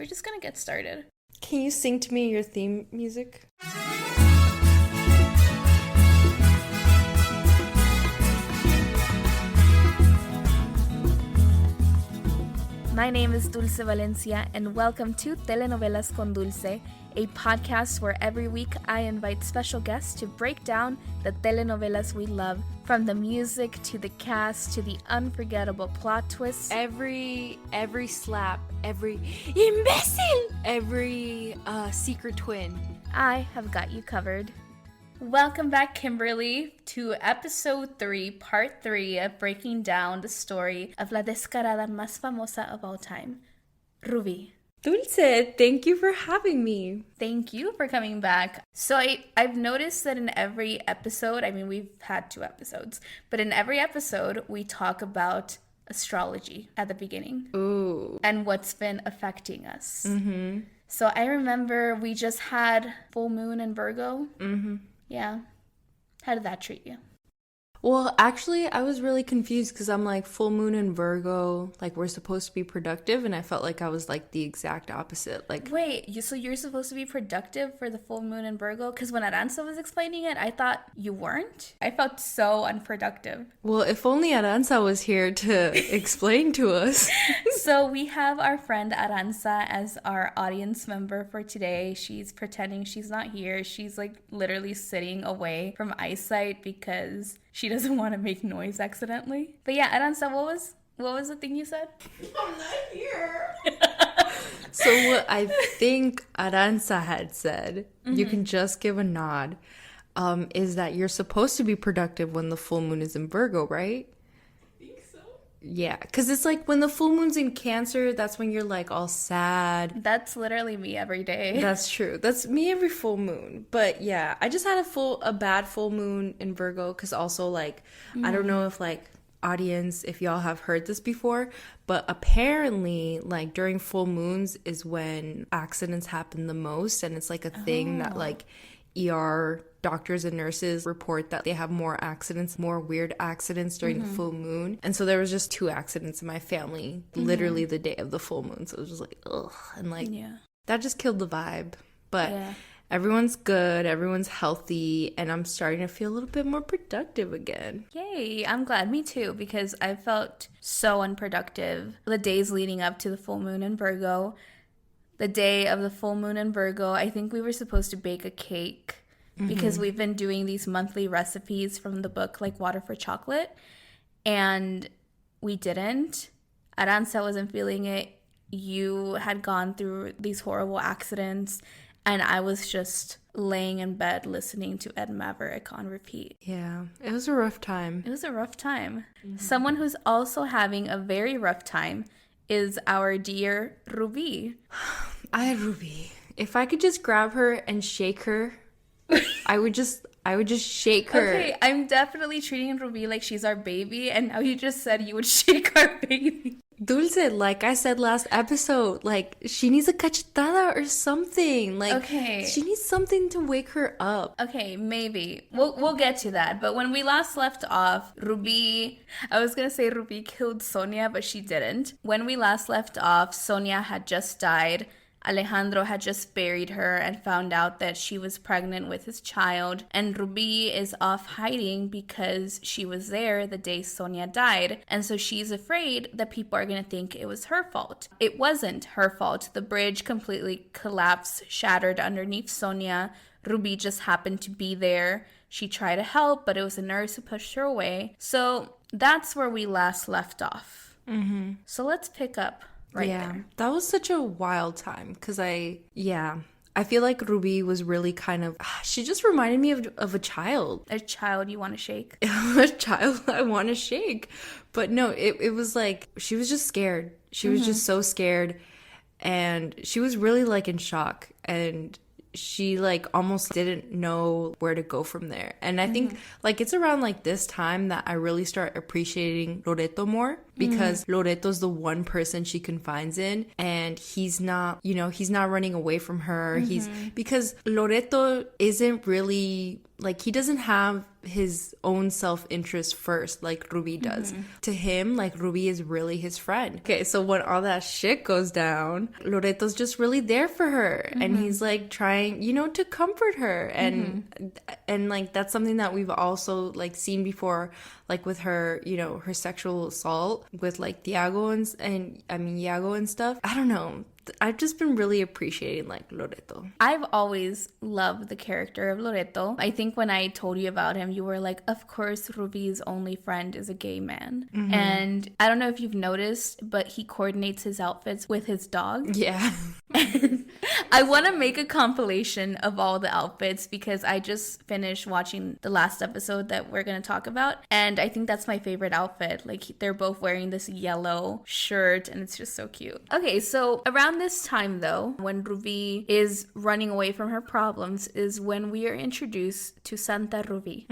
we're just gonna get started. Can you sing to me your theme music? My name is Dulce Valencia, and welcome to TELENOVELASCONDULCE, a podcast where every week I invite special guests to break down the telenovelas we love, from the music to the cast to the unforgettable plot twists. Every slap, every imbecile, every secret twin. I have got you covered. Welcome back, Kimberly, to episode 3, part 3 of breaking down the story of la Descarada más famosa of all time, Rubi. Dulce, thank you for having me. Thank you for coming back. So I've noticed that in every episode, I mean, we've had 2 episodes, but in every episode, we talk about astrology at the beginning. Ooh. And what's been affecting us. Mm-hmm. So I remember we just had full moon in Virgo. Mm-hmm. Yeah. How did that treat you? Well, actually, I was really confused because I'm like, full moon in Virgo, like we're supposed to be productive, and I felt like I was like the exact opposite. Like, wait, so you're supposed to be productive for the full moon in Virgo? Because when Aranza was explaining it, I thought you weren't. I felt so unproductive. well, if only Aranza was here to explain to us. So we have our friend Aranza as our audience member for today. She's pretending she's not here. She's like literally sitting away from eyesight because she doesn't want to make noise accidentally. But yeah, Aranza, what was the thing you said? I'm not here. So what I think Aranza had said, you can just give a nod, is that you're supposed to be productive when the full moon is in Virgo, right? Yeah, because it's like when the full moon's in Cancer, that's when you're like all sad. That's literally me every day. That's true. That's me every full moon. But yeah, I just had a bad full moon in Virgo because also like, I don't know if like audience, if y'all have heard this before, but apparently like during full moons is when accidents happen the most. And it's like a thing that like ER doctors and nurses report that they have more weird accidents during the full moon. And so there was just 2 accidents in my family, literally the day of the full moon. So it was just like, ugh. And like, that just killed the vibe. But everyone's good, everyone's healthy, and I'm starting to feel a little bit more productive again. Yay, I'm glad. Me too, because I felt so unproductive the days leading up to the full moon in Virgo. The day of the full moon in Virgo, I think we were supposed to bake a cake because we've been doing these monthly recipes from the book, like Water for Chocolate, and we didn't. Aranza wasn't feeling it. You had gone through these horrible accidents, and I was just laying in bed listening to Ed Maverick on repeat. Yeah, it was a rough time. It was a rough time. Someone who's also having a very rough time is our dear Rubi. Rubi. If I could just grab her and shake her, I would just shake her. Okay, I'm definitely treating Rubi like she's our baby, and now you just said you would shake our baby. Dulce, like I said last episode, like she needs a cachetada or something. Like she needs something to wake her up. Okay, maybe. We'll get to that. But when we last left off, I was going to say Rubi killed Sonia, but she didn't. When we last left off, Sonia had just died. Alejandro had just buried her and found out that she was pregnant with his child, and Rubi is off hiding because she was there the day Sonia died, and so she's afraid that people are going to think it was her fault. It wasn't her fault. The bridge completely collapsed, shattered underneath Sonia. Rubi just happened to be there. She tried to help, but it was a nurse who pushed her away. So that's where we last left off. So let's pick up there. That was such a wild time because I feel like Rubi was really kind of, she just reminded me of a child. A child you want to shake. A child I want to shake. But no, it was like, she was just scared. She was just so scared. And she was really like in shock. And she like almost didn't know where to go from there. And I think like it's around like this time that I really start appreciating Loreto more. because Loreto's the one person she confides in, and he's not, he's not running away from her. Because Loreto isn't really, like, he doesn't have his own self-interest first like Rubi does. To him, like, Rubi is really his friend. Okay, so when all that shit goes down, Loreto's just really there for her, and he's like trying, to comfort her, and like that's something that we've also like seen before, like with her, her sexual assault with like Iago and stuff. I don't know. I've just been really appreciating like Loreto. I've always loved the character of Loreto. I think when I told you about him, you were like, of course Rubi's only friend is a gay man. And I don't know if you've noticed, but he coordinates his outfits with his dog. Yeah. I want to make a compilation of all the outfits because I just finished watching the last episode that we're going to talk about, and I think that's my favorite outfit. Like, they're both wearing this yellow shirt and it's just so cute. Okay, so around this time though, when Rubi is running away from her problems, is when we are introduced to Santa Rubi.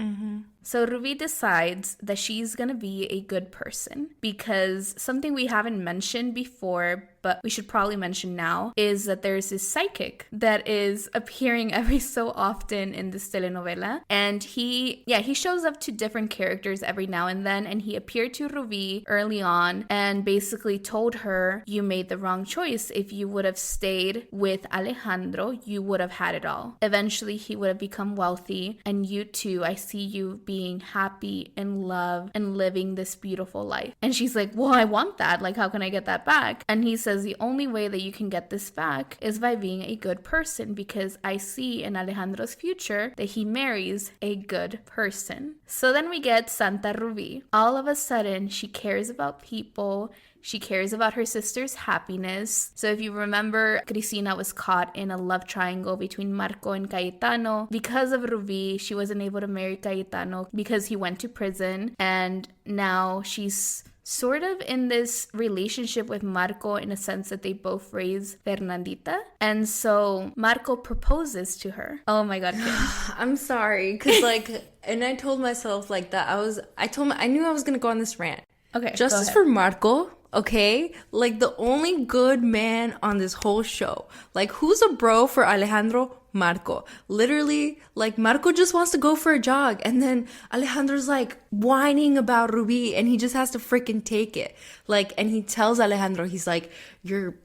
So Rubi decides that she's gonna be a good person, because something we haven't mentioned before, but we should probably mention now, is that there's this psychic that is appearing every so often in this telenovela. And he shows up to different characters every now and then, and he appeared to Rubi early on and basically told her, you made the wrong choice. If you would have stayed with Alejandro, you would have had it all. Eventually he would have become wealthy, and you too, I see you being happy in love and living this beautiful life. And she's like, well, I want that. Like, how can I get that back? And he says, the only way that you can get this back is by being a good person, because I see in Alejandro's future that he marries a good person. So then we get Santa Rubi. All of a sudden, she cares about people. She cares about her sister's happiness. So if you remember, Cristina was caught in a love triangle between Marco and Cayetano. Because of Rubi, she wasn't able to marry Cayetano because he went to prison. And now she's sort of in this relationship with Marco, in a sense that they both raise Fernandita. And so Marco proposes to her. Oh my God, Kim. I'm sorry, because and I told myself like that. I knew I was going to go on this rant. Okay, justice for Marco. Okay, like the only good man on this whole show. Like, who's a bro for Alejandro? Marco. Literally, like, Marco just wants to go for a jog, and then Alejandro's like whining about Rubi, and he just has to freaking take it. Like, and he tells Alejandro, he's like, you're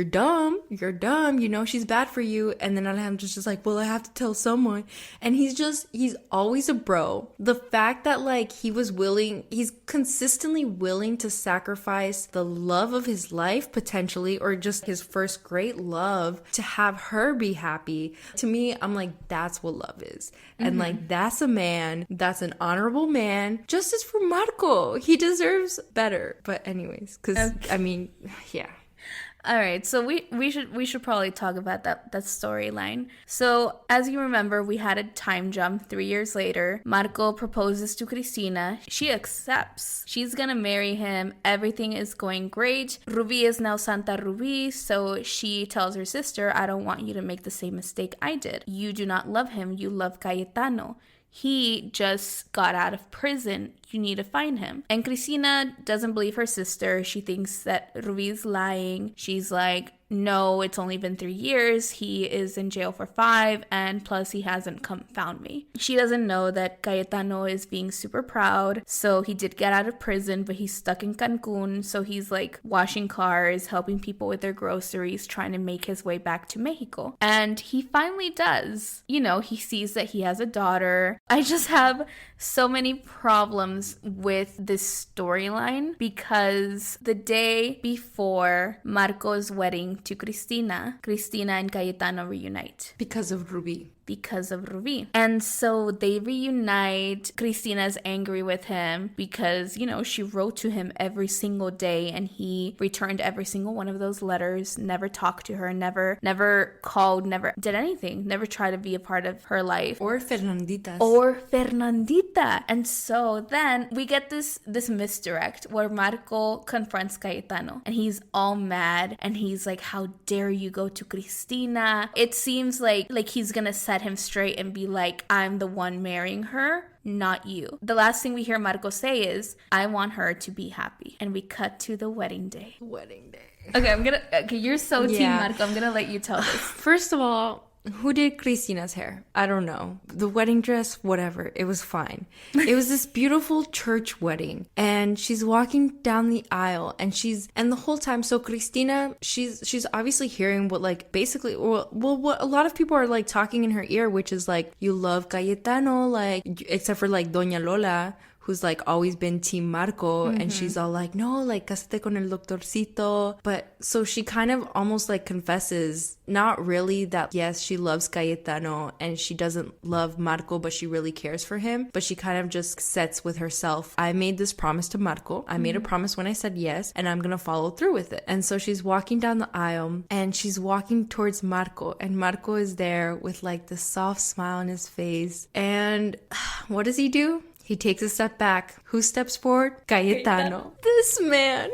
dumb, she's bad for you. And then Alejandro's just like, well, I have to tell someone. And he's always a bro. The fact that like he's consistently willing to sacrifice the love of his life, potentially, or just his first great love, to have her be happy. To me, I'm like, that's what love is. And like, that's a man, that's an honorable man. Justice for Marco. He deserves better. But anyways, because I mean, yeah. All right, so we should probably talk about that storyline. So as you remember, we had a time jump 3 years later. Marco proposes to Cristina. She accepts. She's gonna marry him. Everything is going great. Rubi is now Santa Rubi, so she tells her sister, I don't want you to make the same mistake I did. You do not love him. You love Cayetano. He just got out of prison. You need to find him. And Cristina doesn't believe her sister. She thinks that Rubi's lying. She's like, no, it's only been 3 years. He is in jail for 5, and plus he hasn't found me. She doesn't know that Cayetano is being super proud. So he did get out of prison, but he's stuck in Cancun. So he's like washing cars, helping people with their groceries, trying to make his way back to Mexico. And he finally does. He sees that he has a daughter. I just have so many problems with this storyline, because the day before Marco's wedding to Cristina and Cayetano reunite. Because of Rubi. And so they reunite. Cristina's angry with him because, she wrote to him every single day, and he returned every single one of those letters, never talked to her, never called, never did anything, never tried to be a part of her life. Or Fernandita. And so then we get this misdirect where Marco confronts Cayetano, and he's all mad, and he's like, how dare you go to Cristina? It seems like he's gonna set set him straight and be like, I'm the one marrying her, not you. The last thing we hear Marco say is, I want her to be happy. And we cut to the wedding day. Okay, you're so team Marco. I'm gonna let you tell this. First of all, who did Cristina's hair? I don't know. The wedding dress, whatever. It was fine. It was this beautiful church wedding. And she's walking down the aisle and the whole time, so Cristina, she's obviously hearing what like basically, well, what a lot of people are like talking in her ear, which is like, you love Cayetano, like, except for like Doña Lola, who's like always been team Marco, and she's all like, no, like, casate con el doctorcito. But so she kind of almost like confesses, not really that, yes, she loves Cayetano and she doesn't love Marco, but she really cares for him. But she kind of just sets with herself, I made this promise to Marco. I made a promise when I said yes, and I'm gonna follow through with it. And so she's walking down the aisle and she's walking towards Marco, and Marco is there with like this soft smile on his face. And what does he do? He takes a step back. Who steps forward? Cayetano. This man,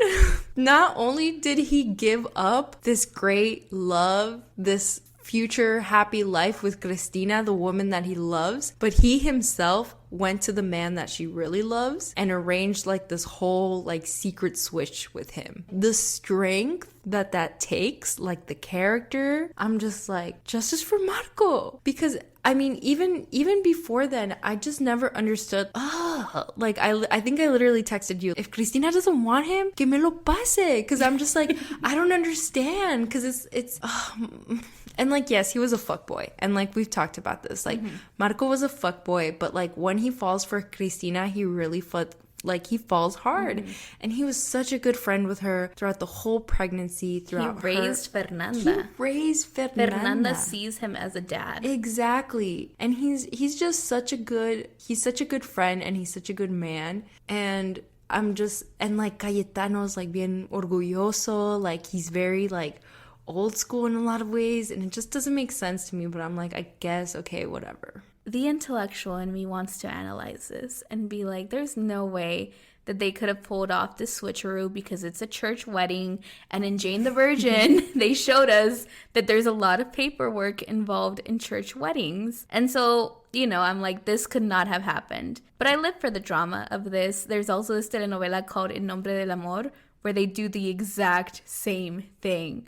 not only did he give up this great love, this future happy life with Cristina, the woman that he loves, but he himself went to the man that she really loves and arranged like this whole like secret switch with him. The strength that takes, like the character, I'm just like, justice for Marco. Because I mean, even before then, I just never understood. Like I think I literally texted you, if Cristina doesn't want him, que me lo pase. Because I'm just like, I don't understand. Because it's and like, yes, he was a fuckboy. And like, we've talked about this. Like, Marco was a fuckboy, but like when he falls for Cristina, he really he falls hard. And he was such a good friend with her throughout the whole pregnancy, He raised Fernanda. Fernanda sees him as a dad. Exactly. And he's just such a good friend, and he's such a good man. And and like Cayetano's like bien orgulloso, like he's very like old school in a lot of ways, and it just doesn't make sense to me, but I'm like, I guess, okay, whatever. The intellectual in me wants to analyze this and be like, there's no way that they could have pulled off this switcheroo, because it's a church wedding, and in Jane the Virgin they showed us that there's a lot of paperwork involved in church weddings. And so, you know, I'm like, this could not have happened. But I live for the drama of this. There's also this telenovela called En Nombre del Amor, where they do the exact same thing,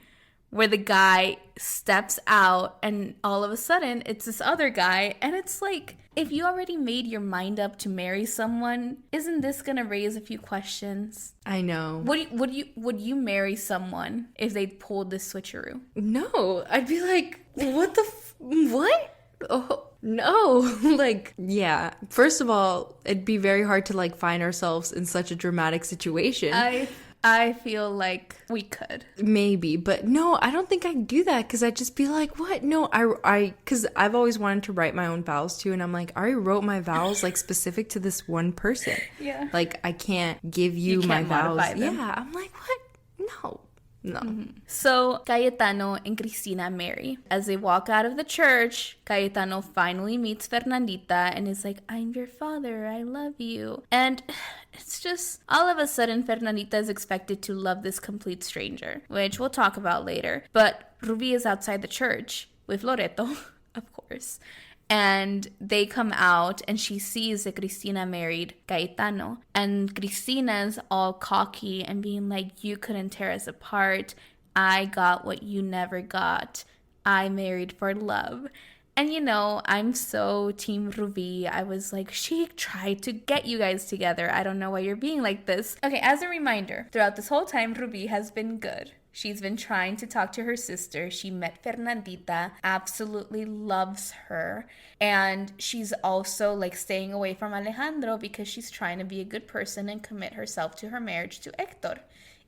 where the guy steps out and all of a sudden it's this other guy. And it's like, if you already made your mind up to marry someone, isn't this gonna raise a few questions? I know. Would you marry someone if they pulled this switcheroo? No, I'd be like, what what? Oh, no. Like, yeah. First of all, it'd be very hard to like find ourselves in such a dramatic situation. I feel like we could. Maybe, but no, I don't think I'd do that, because I'd just be like, what? No, because I've always wanted to write my own vows too, and I'm like, I already wrote my vows like specific to this one person. Yeah. Like, I can't give you my vows. Them. Yeah, I'm like, what? No. So Cayetano and Cristina marry. As they walk out of the church, Cayetano finally meets Fernandita and is like, I'm your father, I love you. And it's just, all of a sudden, Fernandita is expected to love this complete stranger, which we'll talk about later. But Rubi is outside the church with Loreto, of course. And they come out and she sees that Cristina married Cayetano. And Cristina's all cocky and being like, you couldn't tear us apart. I got what you never got. I married for love. And you know, I'm so team Rubi. I was like, she tried to get you guys together. I don't know why you're being like this. Okay, as a reminder, throughout this whole time, Rubi has been good. She's been trying to talk to her sister. She met Fernandita, absolutely loves her. And she's also like staying away from Alejandro because she's trying to be a good person and commit herself to her marriage to Hector.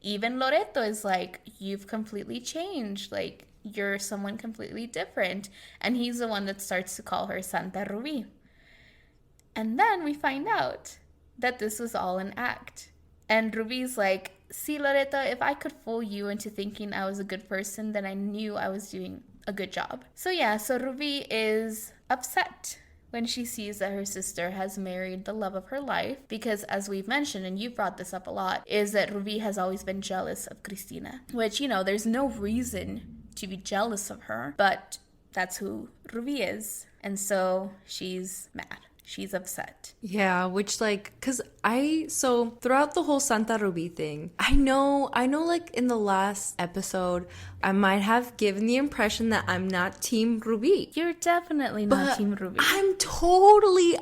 Even Loreto is like, you've completely changed. Like, you're someone completely different. And he's the one that starts to call her Santa Rubi. And then we find out that this was all an act. And Rubi's like, see, Loreto, if I could fool you into thinking I was a good person, then I knew I was doing a good job. So yeah, so Rubi is upset when she sees that her sister has married the love of her life, because as we've mentioned, and you've brought this up a lot, is that Rubi has always been jealous of Cristina, which, you know, there's no reason to be jealous of her, but that's who Rubi is. And so she's mad. She's upset. Yeah, which like, so throughout the whole Santa Ruby thing, I know like in the last episode, I might have given the impression that I'm not Team Ruby. You're definitely not Team Ruby.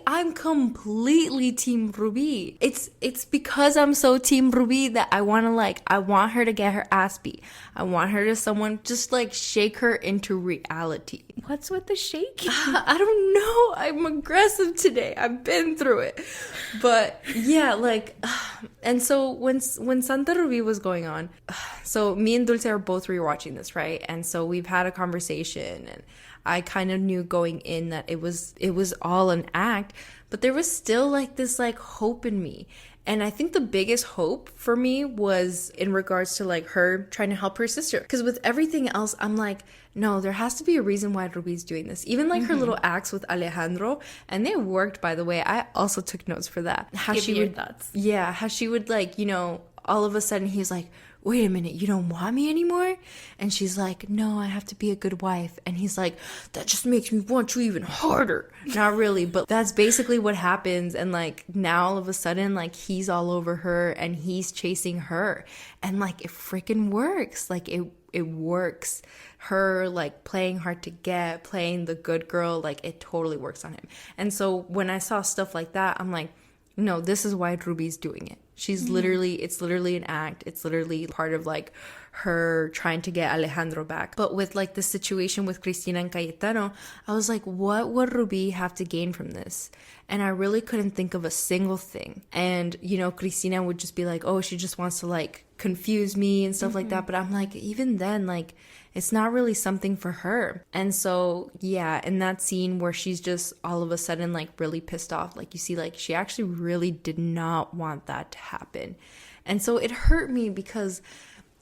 I'm completely Team Ruby. It's because I'm so Team Ruby that I want her to get her ass beat. I want her to someone just like shake her into reality. What's with the shaking? I don't know. I'm aggressive today. I've been through it. But yeah, like, and so when Santa Ruby was going on, so me and Dulce are both rewatching this, right? And so we've had a conversation, and I kind of knew going in that it was all an act, but there was still like this like hope in me. And I think the biggest hope for me was in regards to like her trying to help her sister. Because with everything else, I'm like, no, there has to be a reason why Ruby's doing this. Even like her little acts with Alejandro, and they worked, by the way. I also took notes for that. How Give she me your would, thoughts. yeah, how she would like, all of a sudden he's like, wait a minute, you don't want me anymore? And she's like, no, I have to be a good wife. And he's like, that just makes me want you even harder. Not really, but that's basically what happens. And like now all of a sudden, like he's all over her and he's chasing her. And like it freaking works. Like it works. Her like playing hard to get, playing the good girl, like it totally works on him. And so when I saw stuff like that, I'm like, no, this is why Ruby's doing it. She's it's literally an act. It's literally part of like her trying to get Alejandro back. But with like the situation with Cristina and Cayetano, I was like, what would Ruby have to gain from this? And I really couldn't think of a single thing. And, Cristina would just be like, oh, she just wants to like confuse me and stuff like that. But I'm like, even then, like, it's not really something for her. And so, yeah, in that scene where she's just all of a sudden like really pissed off, like you see, like she actually really did not want that to happen. And so it hurt me because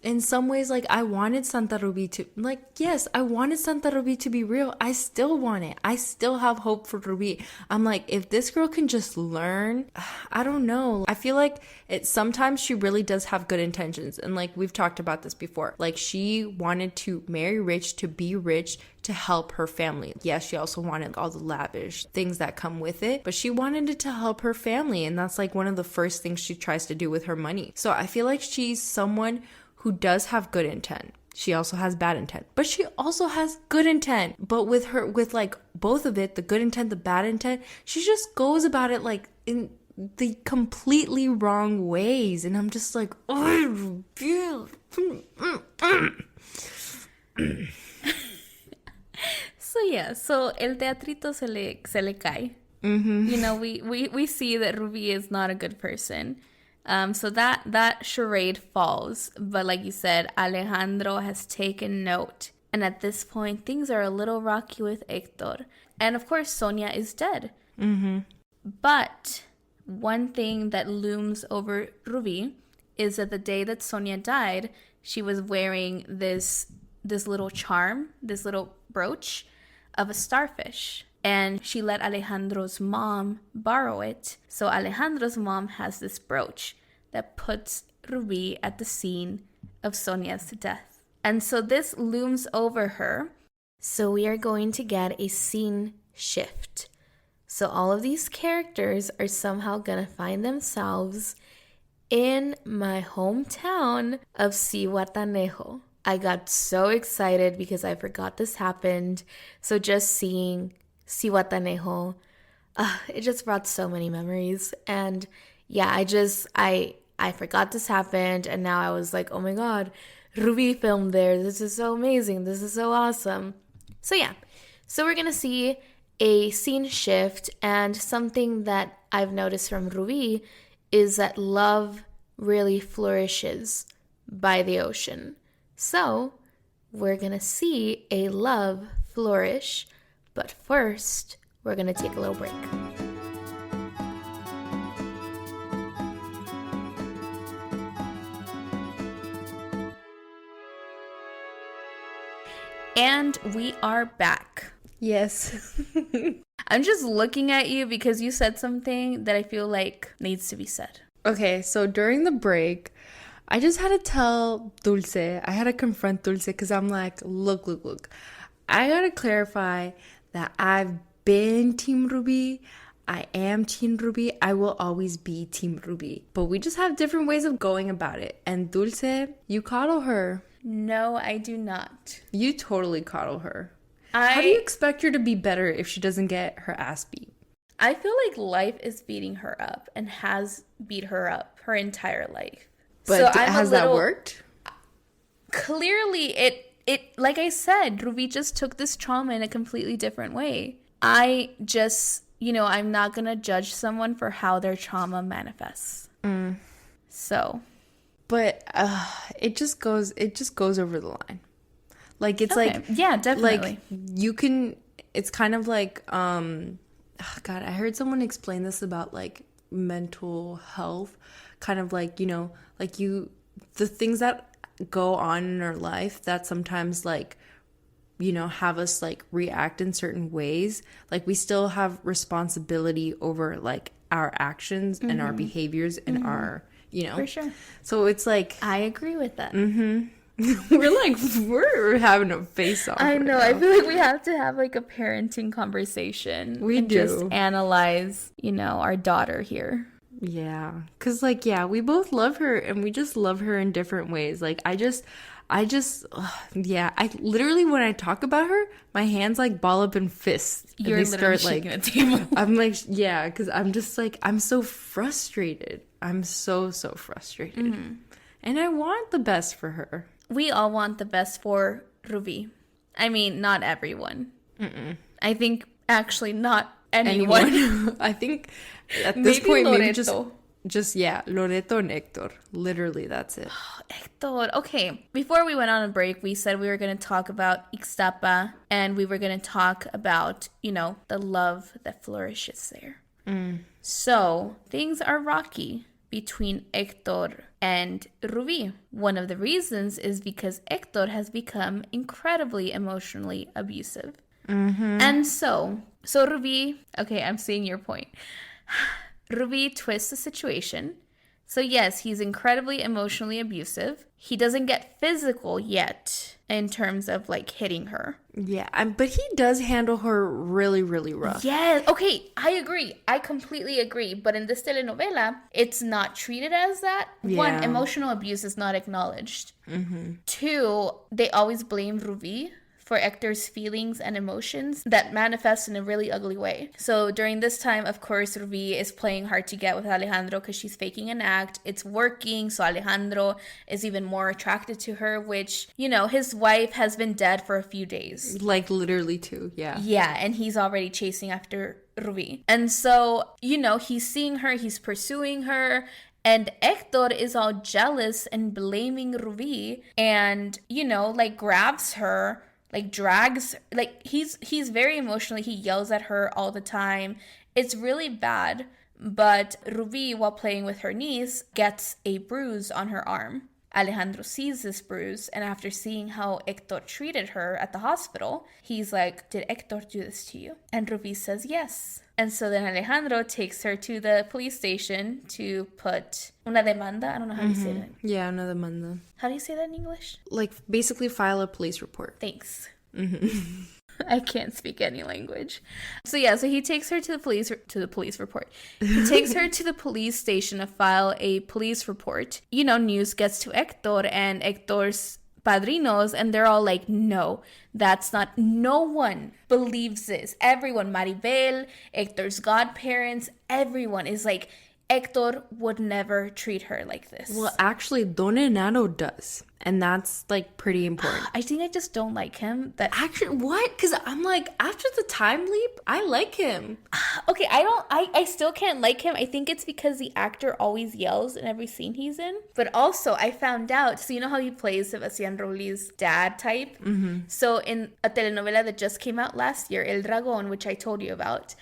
in some ways, like I wanted Santa Ruby to, like, yes, I wanted Santa Ruby to be real. I still want it. I still have hope for Ruby. I'm like, if this girl can just learn, I don't know. I feel like sometimes she really does have good intentions. And like we've talked about this before, like she wanted to marry rich, to be rich, to help her family. Yes, she also wanted all the lavish things that come with it, but she wanted it to help her family. And that's like one of the first things she tries to do with her money. So I feel like she's someone who does have good intent. She also has bad intent, but she also has good intent. But with like both of it, the good intent, the bad intent, she just goes about it like in the completely wrong ways. And I'm just like, oh, So yeah, so el teatrito se le cae. We see that Ruby is not a good person. So that charade falls. But like you said, Alejandro has taken note. And at this point, things are a little rocky with Hector. And of course, Sonia is dead. But one thing that looms over Ruby is that the day that Sonia died, she was wearing this little charm, this little brooch of a starfish. And she let Alejandro's mom borrow it. So Alejandro's mom has this brooch that puts Ruby at the scene of Sonia's death. And so this looms over her. So we are going to get a scene shift. So all of these characters are somehow going to find themselves in my hometown of Zihuatanejo. I got so excited because I forgot this happened. So just seeing Zihuatanejo, it just brought so many memories. And yeah, I forgot this happened, and now I was like, oh my god, Ruby filmed there. This is so amazing. This is so awesome. So yeah, so we're gonna see a scene shift, and something that I've noticed from Ruby is that love really flourishes by the ocean. So we're gonna see a love flourish. But first, we're going to take a little break. And we are back. Yes. I'm just looking at you because you said something that I feel like needs to be said. Okay, so during the break, I just had to tell Dulce, I had to confront Dulce because I'm like, look. I got to clarify that I've been Team Ruby. I am Team Ruby. I will always be Team Ruby. But we just have different ways of going about it. And Dulce, you coddle her. No, I do not. You totally coddle her. How do you expect her to be better if she doesn't get her ass beat? I feel like life is beating her up and has beat her up her entire life. But has that worked? Clearly, it like I said, Ruby just took this trauma in a completely different way. I just, I'm not going to judge someone for how their trauma manifests. So. But it just goes over the line. Like, it's okay. like, yeah, definitely. Like, you can, it's kind of like, God, I heard someone explain this about, like, mental health. Kind of like, the things that go on in our life that sometimes, like, have us, like, react in certain ways. Like, we still have responsibility over, like, our actions and our behaviors and our, For sure. So it's like, I agree with that. we're having a face-off. I know. Right now. I feel like we have to have like a parenting conversation. We do. Just analyze, our daughter here. Yeah. Because, like, yeah, we both love her and we just love her in different ways. Like, I literally, when I talk about her, my hands, like, ball up in fists. You're literally shaking the table. I'm like, yeah, because I'm just, like, I'm so frustrated. I'm so frustrated. Mm-hmm. And I want the best for her. We all want the best for Ruby. I mean, not everyone. Mm-mm. I think, actually, not anyone. I think at this point, maybe just Loreto and Hector. Literally, that's it. Hector. Okay. Before we went on a break, we said we were going to talk about Ixtapa and we were going to talk about, the love that flourishes there. So, things are rocky between Hector and Rubi. One of the reasons is because Hector has become incredibly emotionally abusive. And so Rubi, okay, I'm seeing your point. Rubi twists the situation. So yes, he's incredibly emotionally abusive. He doesn't get physical yet in terms of like hitting her. Yeah, but he does handle her really, really rough. Yes. Okay, I agree. I completely agree. But in this telenovela, it's not treated as that. Yeah. One, emotional abuse is not acknowledged. Two, they always blame Rubi for Hector's feelings and emotions that manifest in a really ugly way. So during this time, of course, Rubi is playing hard to get with Alejandro because she's faking an act. It's working, so Alejandro is even more attracted to her, which, his wife has been dead for a few days. Like literally 2, yeah. Yeah, and he's already chasing after Rubi. And so, he's seeing her, he's pursuing her, and Hector is all jealous and blaming Rubi and, grabs her, drags, he's very emotional. He yells at her all the time. It's really bad. But Rubi, while playing with her niece, gets a bruise on her arm. Alejandro sees this bruise, and after seeing how Hector treated her at the hospital, he's like, did Hector do this to you? And Rubi says yes. And so then Alejandro takes her to the police station to put una demanda. I don't know how you say that. Yeah, una demanda. How do you say that in English? Like, basically file a police report. Thanks. I can't speak any language. So he takes her to the police report. He takes her to the police station to file a police report. News gets to Hector and Hector's padrinos, and they're all like, no, that's not, no one believes this. Everyone, Maribel, Hector's godparents, everyone is like, Hector would never treat her like this. Well, actually, Don Enano does. And that's, like, pretty important. I think I just don't like him. Actually, what? Because I'm like, after the time leap, I like him. Okay, I still can't like him. I think it's because the actor always yells in every scene he's in. But also, I found out, so you know how he plays Sebastián Rolli's dad type? Mm-hmm. So in a telenovela that just came out last year, El Dragón, which I told you about,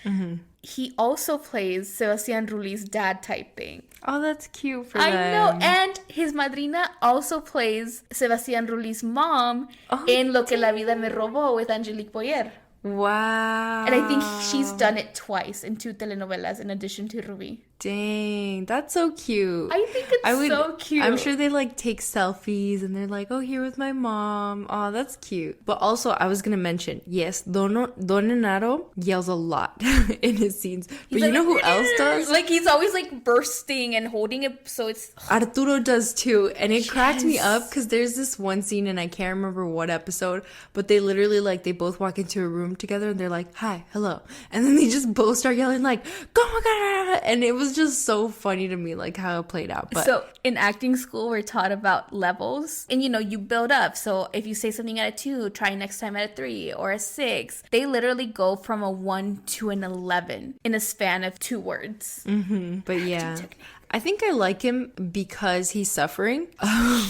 he also plays Sebastián Rolli's dad type thing. Oh, that's cute for them. I know. And his madrina also plays Sebastián Rolli's mom in Lo que la vida me robó with Angelique Boyer. Wow. And I think she's done it twice in 2 telenovelas in addition to Rubi. Dang, that's so cute. I think it's so cute. I'm sure they like take selfies and they're like, oh, here with my mom. Oh, that's cute. But also, I was gonna mention, yes, Don Enaro yells a lot in his scenes. But you know who else does? Like, he's always like bursting and holding it, so it's... Arturo does too. And it cracked me up because there's this one scene, and I can't remember what episode, but they literally like, they both walk into a room together and they're like, hi, hello. And then they just both start yelling like, go my God. And it was just so funny to me, like how it played out. But so in acting school, we're taught about levels, and you build up. So if you say something at a 2, try next time at a 3 or a 6. They literally go from a 1 to an 11 in a span of 2 words. Mm-hmm. But yeah, I think I like him because he's suffering.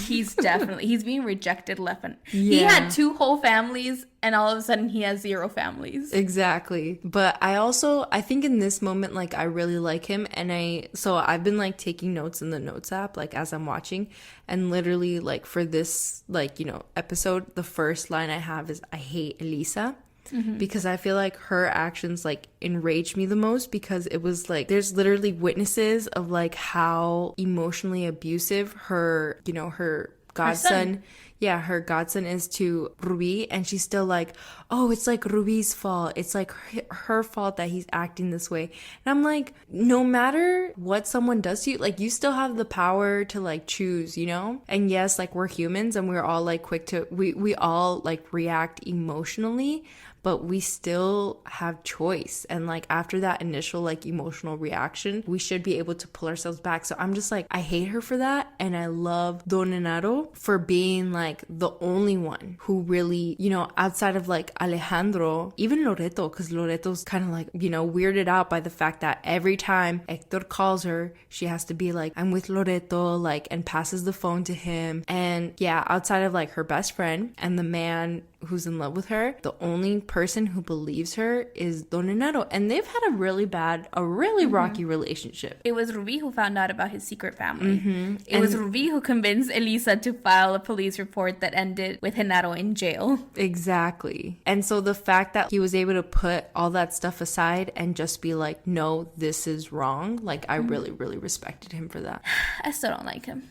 He's being rejected left and he had 2 whole families, and all of a sudden he has 0 families. Exactly. But I think in this moment, like, I really like him. And I've been like taking notes in the notes app, like as I'm watching, and literally like for this, like, episode, the first line I have is, I hate Elisa. Mm-hmm. Because I feel like her actions like enraged me the most, because it was like there's literally witnesses of like how emotionally abusive her godson her godson is to Rubi, and she's still like, oh, it's like Rubi's fault, it's like her fault that he's acting this way. And I'm like, no matter what someone does to you, like, you still have the power to like choose, and yes, like, we're humans and we're all like quick to we all like react emotionally, but we still have choice. And like after that initial like emotional reaction, we should be able to pull ourselves back. So I'm just like, I hate her for that, and I love Don Enaro for being like the only one who really, outside of like Alejandro, even Loreto, because Loreto's kind of like, weirded out by the fact that every time Hector calls her, she has to be like, I'm with Loreto, like, and passes the phone to him. And yeah, outside of like her best friend and the man who's in love with her, the only person who believes her is Don Enaro. And they've had a really rocky relationship. It was Rubi who found out about his secret family. Mm-hmm. It was Rubi who convinced Elisa to file a police report that ended with Genaro in jail. Exactly. And so the fact that he was able to put all that stuff aside and just be like, no, this is wrong, like, I really, really respected him for that. I still don't like him.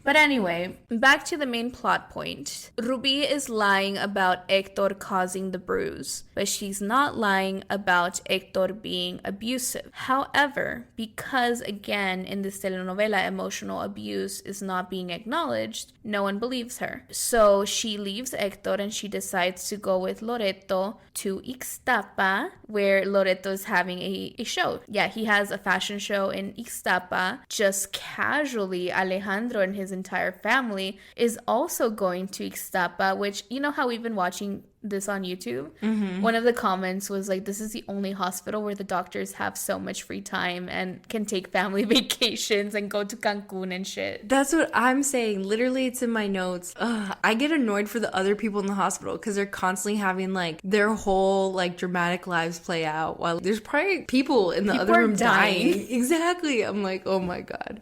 But anyway, back to the main plot point. Rubi is lying about Hector causing the bruise, but she's not lying about Hector being abusive. However, because again, in this telenovela, emotional abuse is not being acknowledged, no one believes her. So she leaves Hector and she decides to go with Loreto to Ixtapa, where Loreto is having a show. Yeah, he has a fashion show in Ixtapa. Just casually, Alejandro and his entire family is also going to Ixtapa, which, you know how we've been watching this on YouTube? Mm-hmm. One of the comments was like, this is the only hospital where the doctors have so much free time and can take family vacations and go to Cancun and shit. That's what I'm saying. Literally, it's in my notes. I get annoyed for the other people in the hospital because they're constantly having like their whole like dramatic lives play out while there's probably people in the other room dying. Exactly. I'm like, oh my God.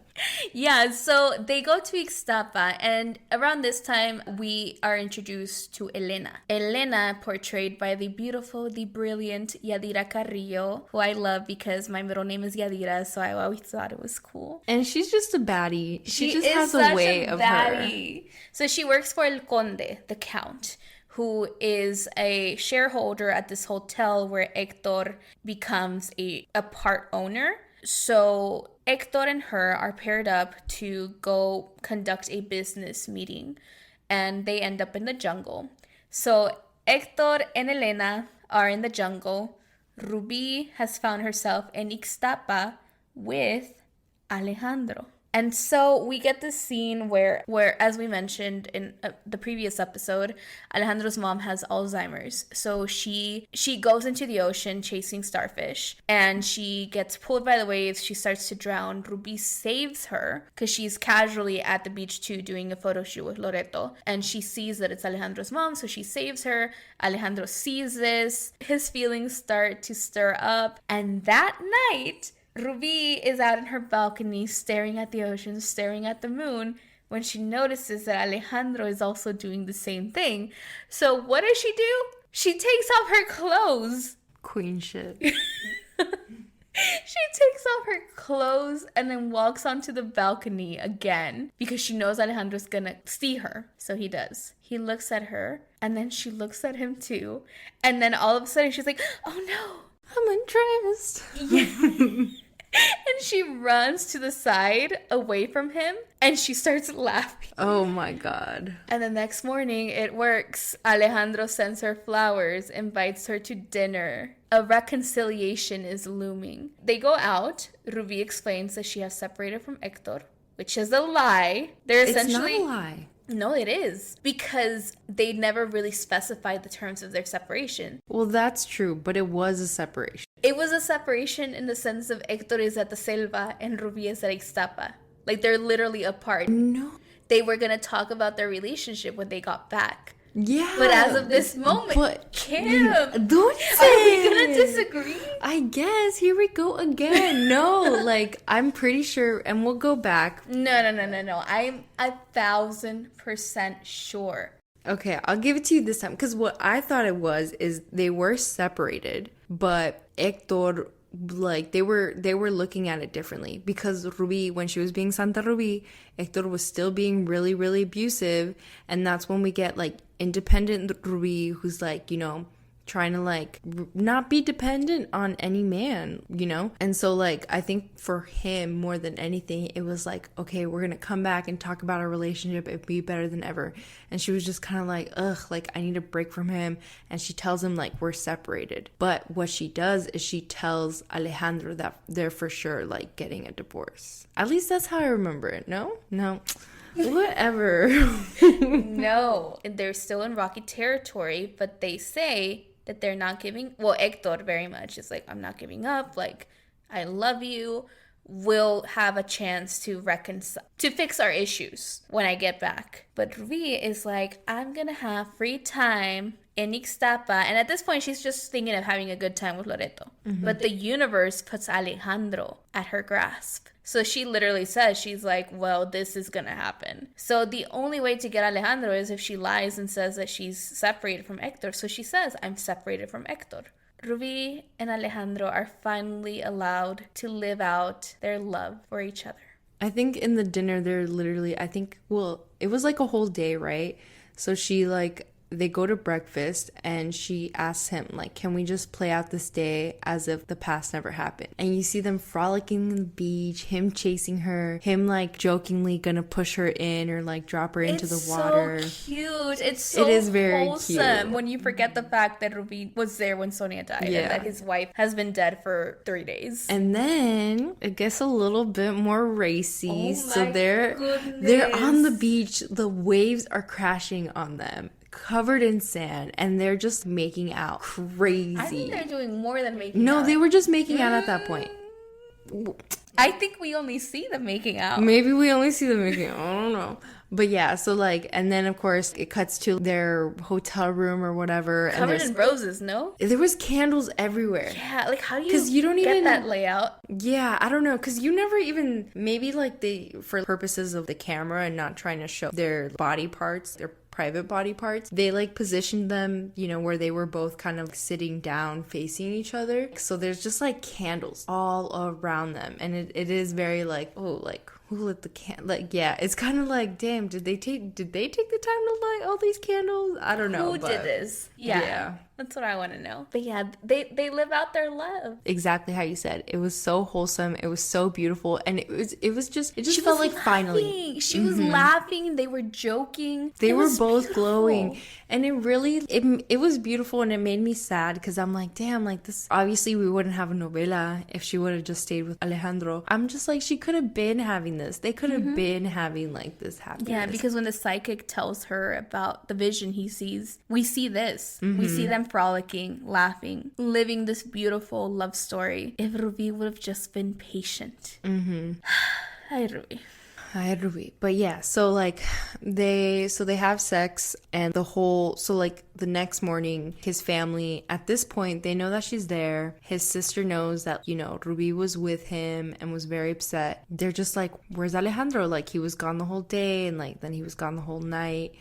Yeah, so they go to Ixtapa, and around this time we are introduced to Elena, portrayed by the beautiful, the brilliant Yadira Carrillo, who I love because my middle name is Yadira, so I always thought it was cool. And she's just a baddie. She just has a way of her. So she works for El Conde, the Count, who is a shareholder at this hotel where Hector becomes a part owner. So Hector and her are paired up to go conduct a business meeting, and they end up in the jungle. So Hector and Elena are in the jungle. Rubi has found herself in Ixtapa with Alejandro. And so we get this scene where as we mentioned in the previous episode, Alejandro's mom has Alzheimer's. So she goes into the ocean chasing starfish, and she gets pulled by the waves. She starts to drown. Rubi saves her because she's casually at the beach too doing a photo shoot with Loreto. And she sees that it's Alejandro's mom, so she saves her. Alejandro sees this. His feelings start to stir up. And that night, Rubi is out in her balcony staring at the ocean, staring at the moon, when she notices that Alejandro is also doing the same thing. So what does she do? She takes off her clothes. Queen shit. She takes off her clothes and then walks onto the balcony again because she knows Alejandro's gonna see her. So he does. He looks at her and then she looks at him too. And then all of a sudden she's like, oh no, I'm undressed. yeah. And she runs to the side away from him and she starts laughing. Oh my God. And the next morning it works. Alejandro sends her flowers, invites her to dinner. A reconciliation is looming. They go out. Rubi explains that she has separated from Hector, which is a lie. They're essentially... It's not a lie. No, it is. Because they never really specified the terms of their separation. Well, that's true, but it was a separation. It was a separation in the sense of Hector is at the Selva and Rubi is at Ixtapa. Like, they're literally apart. No. They were going to talk about their relationship when they got back. Yeah. But as of this moment, but Kim, Dulce, are we going to disagree? I guess. Here we go again. No, like, I'm pretty sure, and we'll go back. No. I'm 1,000% sure. Okay, I'll give it to you this time. Because what I thought it was is they were separated, but Hector, like, they were looking at it differently. Because Rubi, when she was being Santa Rubi, Hector was still being really, really abusive. And that's when we get, like, independent Rubi, who's, like, you know, trying to, like, not be dependent on any man, you know? And so, like, I think for him, more than anything, it was like, okay, we're gonna come back and talk about our relationship and be better than ever. And she was just kind of like, ugh, like, I need a break from him. And she tells him, like, we're separated. But what she does is she tells Alejandro that they're for sure, like, getting a divorce. At least that's how I remember it. No? Whatever. No, they're still in rocky territory, but they say that they're not giving... Well, Hector very much is like, I'm not giving up. Like, I love you. We'll have a chance to reconcile, to fix our issues when I get back. But Rubi is like, I'm going to have free time in Ixtapa. And at this point, she's just thinking of having a good time with Loreto. Mm-hmm. But the universe puts Alejandro at her grasp. So she literally says, she's like, well, this is going to happen. So the only way to get Alejandro is if she lies and says that she's separated from Hector. So she says, I'm separated from Hector. Rubi and Alejandro are finally allowed to live out their love for each other. I think in the dinner, they're literally, well, it was like a whole day, right? So she, like, they go to breakfast and she asks him, like, can we just play out this day as if the past never happened? And you see them frolicking on the beach, him chasing her, him, like, jokingly gonna push her in or, like, drop her into the water. It's so cute. It's so it is very wholesome cute. When you forget the fact that Rubi was there when Sonia died and that his wife has been dead for 3 days. And then it gets a little bit more racy. Oh so they're on the beach, the waves are crashing on them, covered in sand, and they're just making out crazy. I think they're doing more than making out. No, they were just making out at that point. I think we only see them making out. Maybe we only see them making out. I don't know. But yeah, so, like, and then of course it cuts to their hotel room or whatever. Covered in roses, no? There was candles everywhere. Yeah, like, how do you don't get even that layout? Yeah, I don't know, because you never even, maybe, like, they, for purposes of the camera and not trying to show their body parts, their private body parts, they, like, positioned them, you know, where they were both kind of sitting down facing each other. So there's just, like, candles all around them, and it is very, like, oh, like, who lit the like, yeah, it's kind of like, damn, did they take the time to light all these candles? I don't know. Who did this? Yeah. That's what I want to know. But yeah, they live out their love. Exactly how you said. It was so wholesome. It was so beautiful. And it just she felt like laughing. Finally. She was laughing. They were joking. They were both beautiful. glowing. And it was beautiful, and it made me sad because I'm like, damn, like, this, obviously we wouldn't have a novela if she would have just stayed with Alejandro. I'm just like, she could have been having this. They could have been having, like, this happiness. Yeah, because when the psychic tells her about the vision he sees, we see this. We see them frolicking, laughing, living this beautiful love story. If Rubi would have just been patient. Hi, Rubi. Hi, Rubi. But yeah, so, like, they have sex, and the next morning, his family, at this point, they know that she's there. His sister knows that, you know, Rubi was with him and was very upset. They're just like, where's Alejandro? Like, he was gone the whole day, and, like, then he was gone the whole night.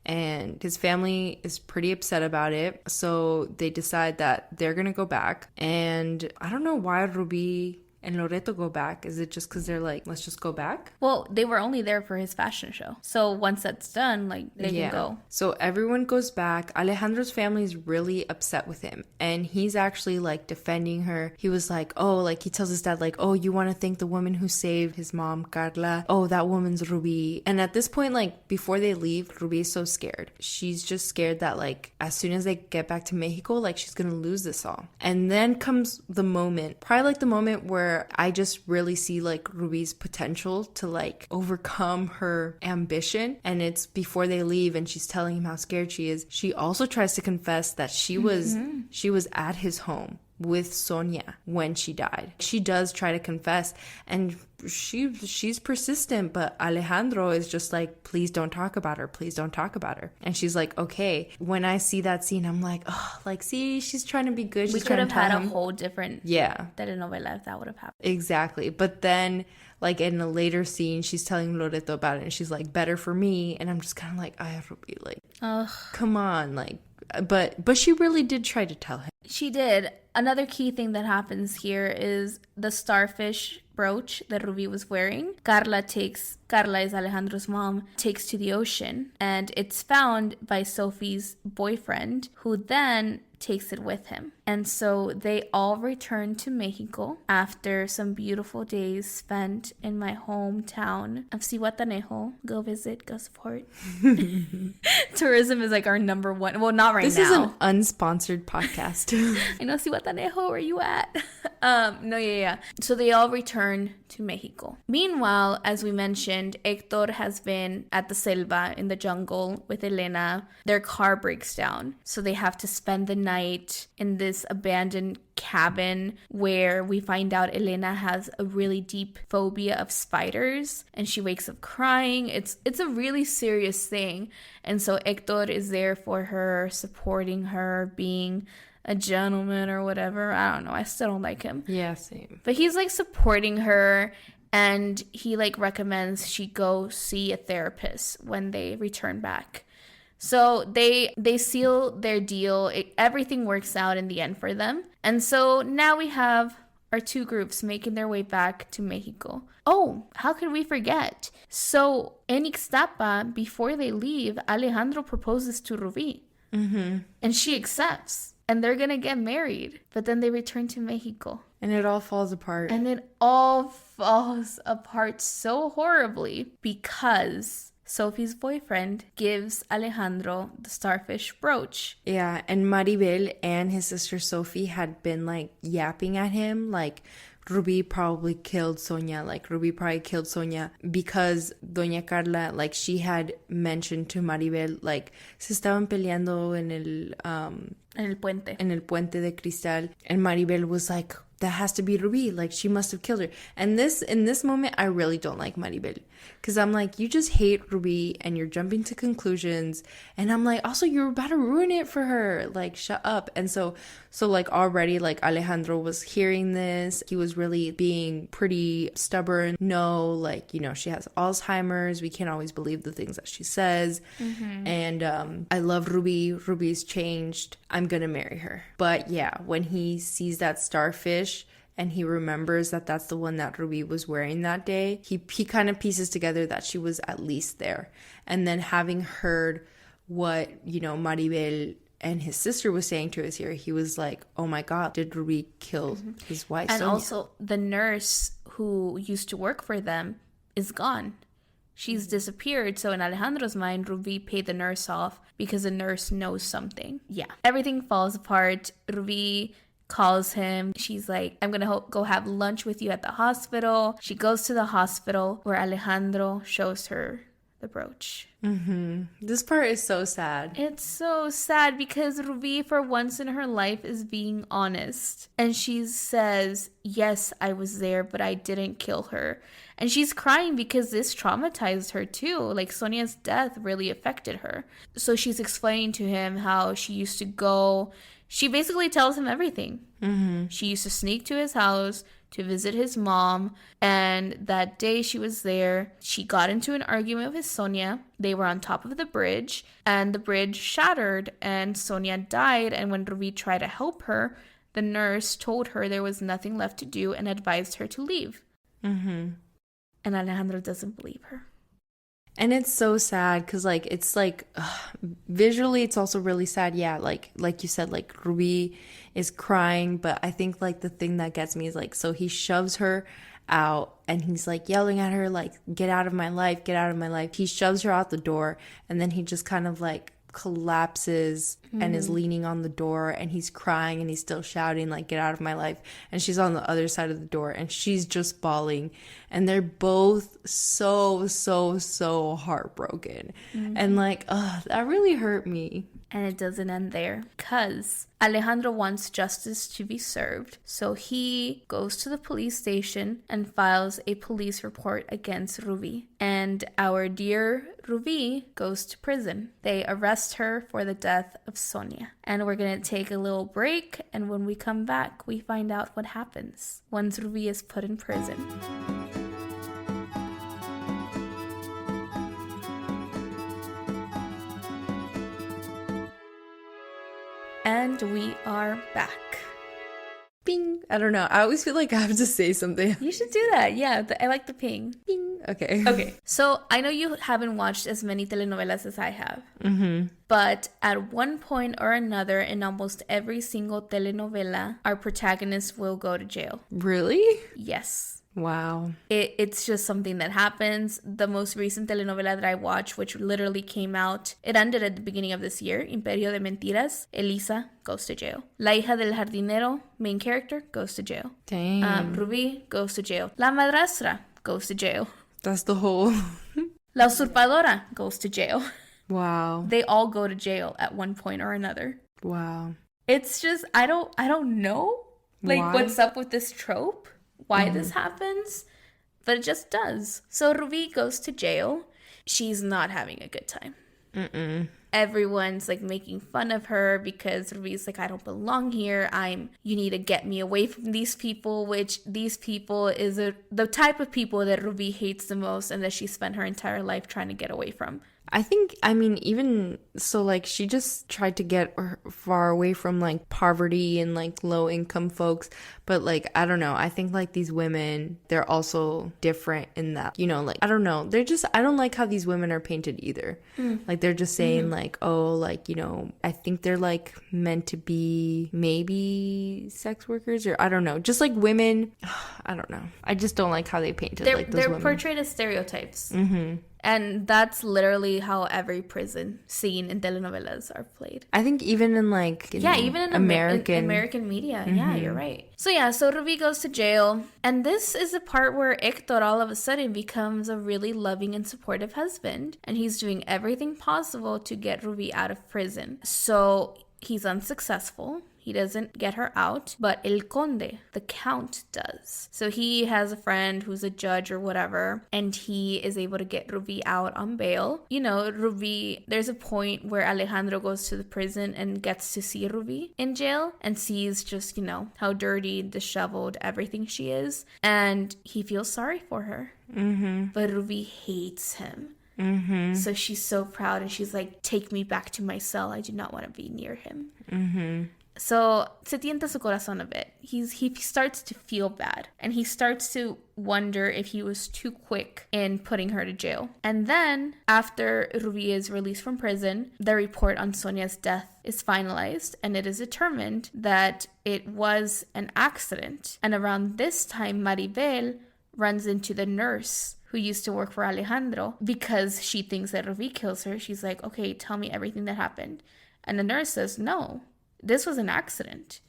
and his family is pretty upset about it. So they decide that they're gonna go back. And I don't know why Rubi and Loreto go back. Is it just because they're like, let's just go back? Well, they were only there for his fashion show. So once that's done, like, they can go. So everyone goes back. Alejandro's family is really upset with him. And he's actually, like, defending her. He was like, oh, like, he tells his dad, like, oh, you want to thank the woman who saved his mom, Carla? Oh, that woman's Rubi. And at this point, like, before they leave, Rubi is so scared. She's just scared that, like, as soon as they get back to Mexico, like, she's going to lose this all. And then comes the moment, probably, like, the moment where I just really see like Rubi's potential to like overcome her ambition. And it's before they leave and she's telling him how scared she is. She also tries to confess that she was at his home with Sonia when she died. She does try to confess, and she's persistent, but Alejandro is just like, please don't talk about her, please don't talk about her. And she's like, okay. When I see that scene, I'm like, oh, like, see, she's trying to be good. We She's could trying have to tell had him. a whole different telenovela if that would have happened. Exactly. But then like in a later scene, she's telling Loreto about it, and she's like, better for me. And I'm just kind of like, I have to be like, come on, like, but she really did try to tell him. She did. Another key thing that happens here is the starfish brooch that Rubi was wearing. Carla is Alejandro's mom, takes to the ocean, and it's found by Sophie's boyfriend, who then takes it with him. And so they all return to Mexico after some beautiful days spent in my hometown of Zihuatanejo. Go visit, go support. Tourism is like our number one. Well, not right now. This is an unsponsored podcast. I know, Zihuatanejo, where you at? So they all return to Mexico. Meanwhile, as we mentioned, Hector has been at the selva in the jungle with Elena. Their car breaks down, so they have to spend the night in this abandoned cabin where we find out Elena has a really deep phobia of spiders, and she wakes up crying. It's a really serious thing, and so Hector is there for her, supporting her, being a gentleman or whatever. I don't know. I still don't like him. Yeah, same. But he's like supporting her, and he like recommends she go see a therapist when they return back. So they seal their deal. Everything works out in the end for them. And so now we have our two groups making their way back to Mexico. Oh, how could we forget? So in Ixtapa, before they leave, Alejandro proposes to Rubi. And she accepts. And they're going to get married. But then they return to Mexico. And it all falls apart. And it all falls apart so horribly because Sophie's boyfriend gives Alejandro the starfish brooch. Yeah, and Maribel and his sister Sophie had been like yapping at him like, Rubi probably killed Sonia. Like, Rubi probably killed Sonia because Doña Carla, like, she had mentioned to Maribel, like, se estaban peleando en el puente de cristal. And Maribel was like, that has to be Rubi. Like, she must have killed her. And in this moment, I really don't like Maribel. Because I'm like, you just hate Rubi and you're jumping to conclusions. And I'm like, also, you're about to ruin it for her. Like, shut up. And so like, already, like, Alejandro was hearing this. He was really being pretty stubborn. No, like, you know, she has Alzheimer's. We can't always believe the things that she says. And I love Rubi. Rubi's changed. I'm going to marry her. But yeah, when he sees that starfish and he remembers that that's the one that Rubi was wearing that day, he kind of pieces together that she was at least there. And then having heard what, you know, Maribel and his sister was saying to his ear, he was like, oh my God, did Rubi kill his wife, And Sonia? also, the nurse who used to work for them is gone. She's disappeared. So in Alejandro's mind, Rubi paid the nurse off because the nurse knows something. Yeah. Everything falls apart. Rubi calls him. She's like, I'm gonna go have lunch with you at the hospital. She goes to the hospital where Alejandro shows her the brooch. This part is so sad. It's so sad because Rubi, for once in her life, is being honest. And she says, yes, I was there, but I didn't kill her. And she's crying because this traumatized her too. Like, Sonia's death really affected her. So she's explaining to him how she used to go. She basically tells him everything. She used to sneak to his house, to visit his mom. And that day she was there, she got into an argument with Sonia. They were on top of the bridge, and the bridge shattered, and Sonia died. And when Rubi tried to help her, the nurse told her there was nothing left to do and advised her to leave. And Alejandro doesn't believe her. And it's so sad because, like, it's like visually it's also really sad. Yeah, like you said, like Rubi is crying, but I think like the thing that gets me is like, so he shoves her out and he's like yelling at her like, get out of my life, get out of my life. He shoves her out the door, and then he just kind of like collapses and is leaning on the door, and he's crying and he's still shouting like, get out of my life. And she's on the other side of the door and she's just bawling, and they're both so heartbroken. And like, that really hurt me. And it doesn't end there, because Alejandro wants justice to be served. So he goes to the police station and files a police report against Rubi. And our dear Rubi goes to prison. They arrest her for the death of Sonia. And we're going to take a little break. And when we come back, we find out what happens once Rubi is put in prison. And we are back. Bing. I don't know. I always feel like I have to say something. You should do that. Yeah, I like the ping. Bing. Okay. Okay. So I know you haven't watched as many telenovelas as I have. But at one point or another in almost every single telenovela, our protagonist will go to jail. Really? Yes. Wow. It's just something that happens. The most recent telenovela that I watched, which literally came out, it ended at the beginning of this year, Imperio de Mentiras, Elisa goes to jail. La hija del jardinero, main character, goes to jail. Dang. Rubi goes to jail. La madrastra goes to jail. That's the whole... La usurpadora goes to jail. Wow. They all go to jail at one point or another. Wow. It's just, I don't know, like, Why? what's up with this trope, why this happens, but it just does. So Rubi goes to jail. She's not having a good time. Everyone's like making fun of her because Rubi's like, I don't belong here. You need to get me away from these people, which these people is the type of people that Rubi hates the most and that she spent her entire life trying to get away from. I mean, even so, like, she just tried to get far away from, like, poverty and, like, low-income folks. But, like, I don't know. I think, like, these women, they're also different in that, you know, like, I don't know. I don't like how these women are painted either. Like, they're just saying, like, oh, like, you know, I think they're, like, meant to be maybe sex workers, or I don't know. Just, like, women, I don't know. I just don't like how they painted, like, those women. They're portrayed as stereotypes. And that's literally how every prison scene in telenovelas are played. I think even in like even in American media. Yeah, you're right. So Rubi goes to jail, and this is the part where Hector all of a sudden becomes a really loving and supportive husband, and he's doing everything possible to get Rubi out of prison. So he's unsuccessful. He doesn't get her out, but El Conde, the Count, does. So he has a friend who's a judge or whatever, and he is able to get Rubi out on bail. You know, Rubi, there's a point where Alejandro goes to the prison and gets to see Rubi in jail and sees just, you know, how dirty, disheveled, everything she is. And he feels sorry for her. But Rubi hates him. So she's so proud, and she's like, take me back to my cell. I do not want to be near him. So, se tienta su corazón a bit. He starts to feel bad, and he starts to wonder if he was too quick in putting her to jail. And then, after Rubi is released from prison, the report on Sonia's death is finalized, and it is determined that it was an accident. And around this time, Maribel runs into the nurse who used to work for Alejandro because she thinks that Rubi kills her. She's like, okay, tell me everything that happened. And the nurse says, no, this was an accident.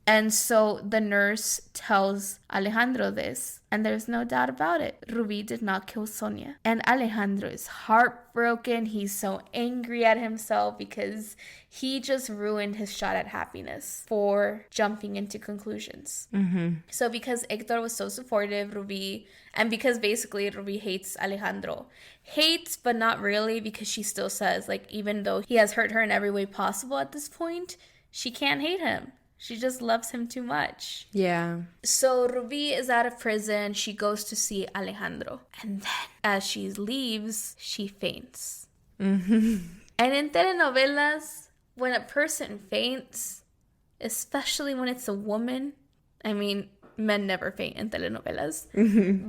And so the nurse tells Alejandro this, and there's no doubt about it. Rubi did not kill Sonia. And Alejandro is heartbroken. He's so angry at himself because he just ruined his shot at happiness for jumping into conclusions. So because Hector was so supportive, Rubi, and because basically Rubi hates Alejandro. Hates, but not really, because she still says, like, even though he has hurt her in every way possible at this point, she can't hate him. She just loves him too much. Yeah. So Rubi is out of prison. She goes to see Alejandro. And then as she leaves, she faints. Mm-hmm. And in telenovelas, when a person faints, especially when it's a woman, I mean, men never faint in telenovelas,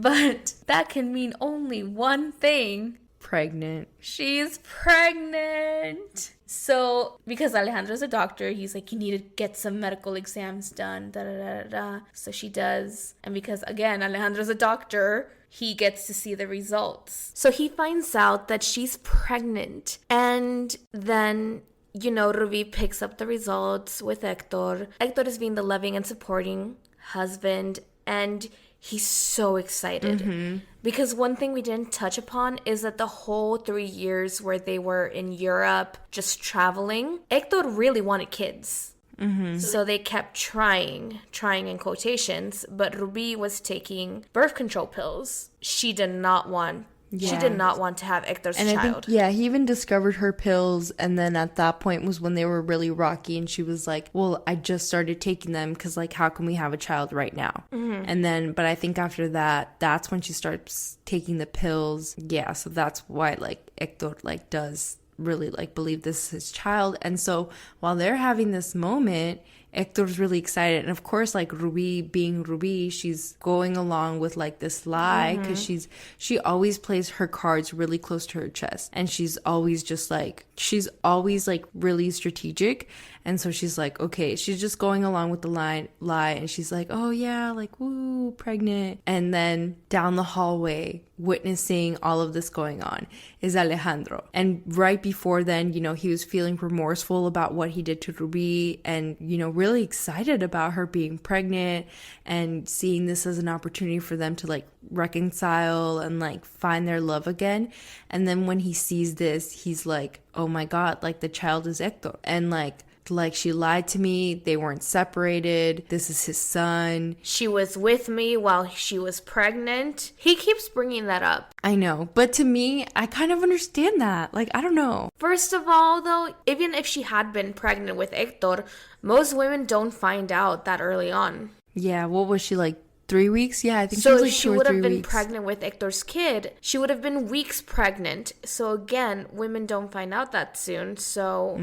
but that can mean only one thing. Pregnant. She's pregnant. So, because Alejandro's a doctor, he's like, you need to get some medical exams done, da da da da da. So she does. And because, again, Alejandro's a doctor, he gets to see the results. So he finds out that she's pregnant. And then, you know, Rubi picks up the results with Hector. Hector is being the loving and supporting husband. And he's so excited. Because one thing we didn't touch upon is that the whole 3 years where they were in Europe just traveling, Hector really wanted kids. So they kept trying in quotations, but Rubi was taking birth control pills. She did not want to have Hector's And child. I think, he even discovered her pills, and then at that point was when they were really rocky, and she was like, well, I just started taking them because, like, how can we have a child right now? And then, but I think after that, that's when she starts taking the pills. Yeah, so that's why, like, Hector, like, does really, like, believe this is his child. And so while they're having this moment, Hector's really excited. And of course, like, Rubi being Rubi, she's going along with, like, this lie because she always plays her cards really close to her chest. And she's always really strategic. And so she's like, okay, she's just going along with the lie. And she's like, oh yeah, like, woo, pregnant. And then down the hallway, witnessing all of this going on is Alejandro. And right before then, you know, he was feeling remorseful about what he did to Rubi and, you know, really excited about her being pregnant and seeing this as an opportunity for them to, like, reconcile and, like, find their love again. And then when he sees this, he's like, oh my God, like, the child is Hector. And like she lied to me. They weren't separated. This is his son. She was with me while she was pregnant. He keeps bringing that up. I know. But to me, I kind of understand that. Like, I don't know. First of all, though, even if she had been pregnant with Hector, most women don't find out that early on. Yeah, what was she, like, 3 weeks? Yeah, I think so she was like if she 2 or would 3 have been weeks. pregnant with Hector's kid, she would have been weeks pregnant. So again, women don't find out that soon. So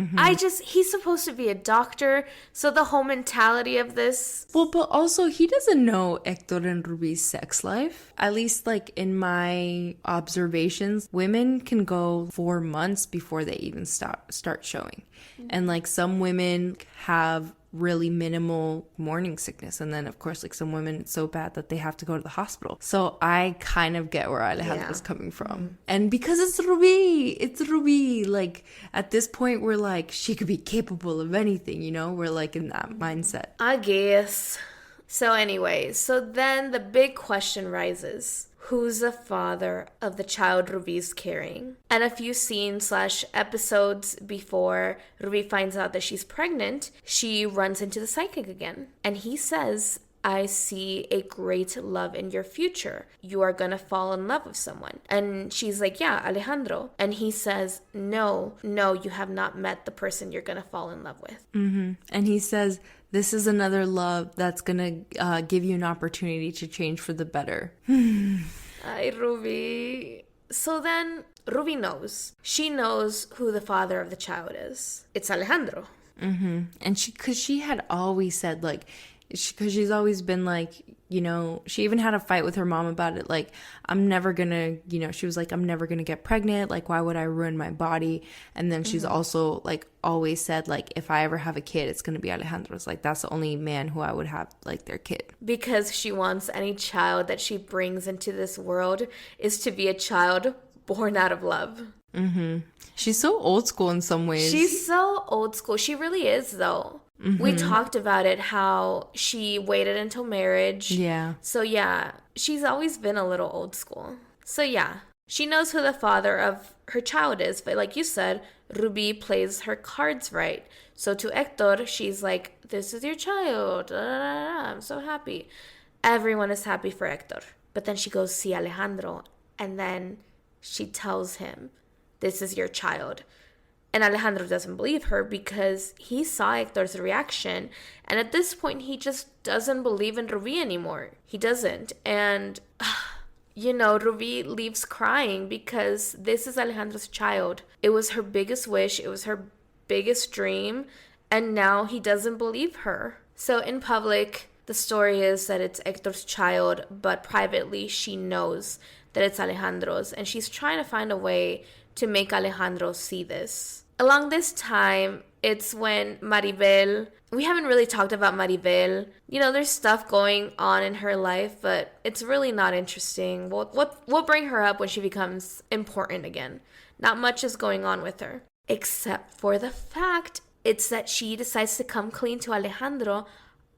he's supposed to be a doctor. So the whole mentality of this. Well, but also he doesn't know Hector and Rubi's sex life. At least, like, in my observations, women can go 4 months before they even start showing. And, like, some women have really minimal morning sickness, and then of course, like, some women, it's so bad that they have to go to the hospital. So I kind of get where Alejandro's coming from. And because it's Rubi, like, at this point we're like, she could be capable of anything, you know, we're like in that mindset, I guess. So anyway, so then the big question rises: who's the father of the child Rubi's carrying? And a few scenes/episodes before Rubi finds out that she's pregnant, she runs into the psychic again. And he says, I see a great love in your future. You are gonna fall in love with someone. And she's like, yeah, Alejandro. And he says, no, you have not met the person you're gonna fall in love with. And he says, this is another love that's gonna give you an opportunity to change for the better. Ay, Rubi. So then Rubi knows. She knows who the father of the child is. It's Alejandro. And because she had always said, like, because she's always been like, you know, she even had a fight with her mom about it. Like, I'm never gonna, you know, she was like, I'm never gonna get pregnant. Like, why would I ruin my body? And then she's also, like, always said, like, if I ever have a kid, it's gonna be Alejandro's. Like, that's the only man who I would have, like, their kid. Because she wants any child that she brings into this world is to be a child born out of love. She's so old school in some ways. She's so old school. She really is, though. We talked about it, how she waited until marriage. Yeah. So yeah, she's always been a little old school. So yeah, she knows who the father of her child is. But like you said, Rubi plays her cards right. So to Hector, she's like, this is your child. Da, da, da, da. I'm so happy. Everyone is happy for Hector. But then she goes see Alejandro. And then she tells him, this is your child. And Alejandro doesn't believe her because he saw Hector's reaction. And at this point, he just doesn't believe in Rubi anymore. He doesn't. And, Rubi leaves crying because this is Alejandro's child. It was her biggest wish. It was her biggest dream. And now he doesn't believe her. So in public, the story is that it's Hector's child, but privately she knows that it's Alejandro's. And she's trying to find a way to make Alejandro see this. Along this time, it's when Maribel, we haven't really talked about Maribel. There's stuff going on in her life, but it's really not interesting. We'll bring her up when she becomes important again. Not much is going on with her, except for the fact it's that she decides to come clean to Alejandro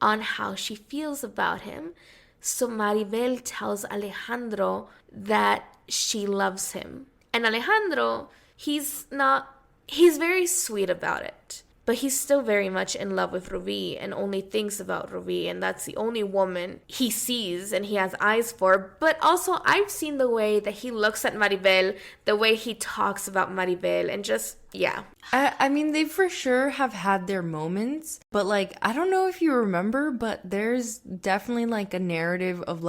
on how she feels about him. So Maribel tells Alejandro that she loves him. And Alejandro, he's very sweet about it. But he's still very much in love with Rubi and only thinks about Rubi. And that's the only woman he sees and he has eyes for. But also, I've seen the way that he looks at Maribel, the way he talks about Maribel, and just, yeah. I mean, they for sure have had their moments. But, I don't know if you remember, but there's definitely, a narrative of,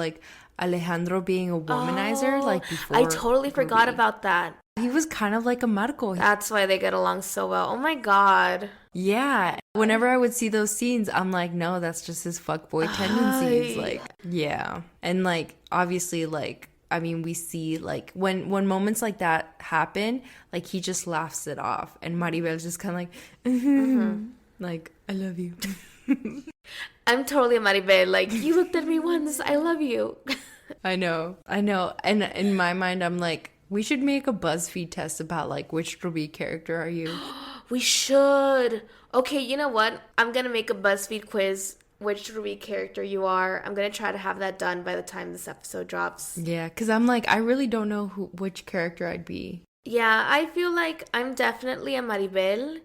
Alejandro being a womanizer, before I totally forgot Rubi. About that. He was kind of like a Marco. That's why they get along so well. Oh my God. Yeah. Whenever I would see those scenes, I'm like, no, that's just his fuckboy tendencies. Yeah. And obviously, we see when moments like that happen, he just laughs it off. And Maribel's just kind of I love you. I'm totally a Maribel. You looked at me once. I love you. I know. And in my mind, I'm like, we should make a BuzzFeed test about which Rubi character are you? We should. Okay, you know what? I'm going to make a BuzzFeed quiz which Rubi character you are. I'm going to try to have that done by the time this episode drops. Yeah, because I'm I really don't know which character I'd be. Yeah, I feel like I'm definitely a Maribel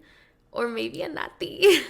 or maybe a Nati.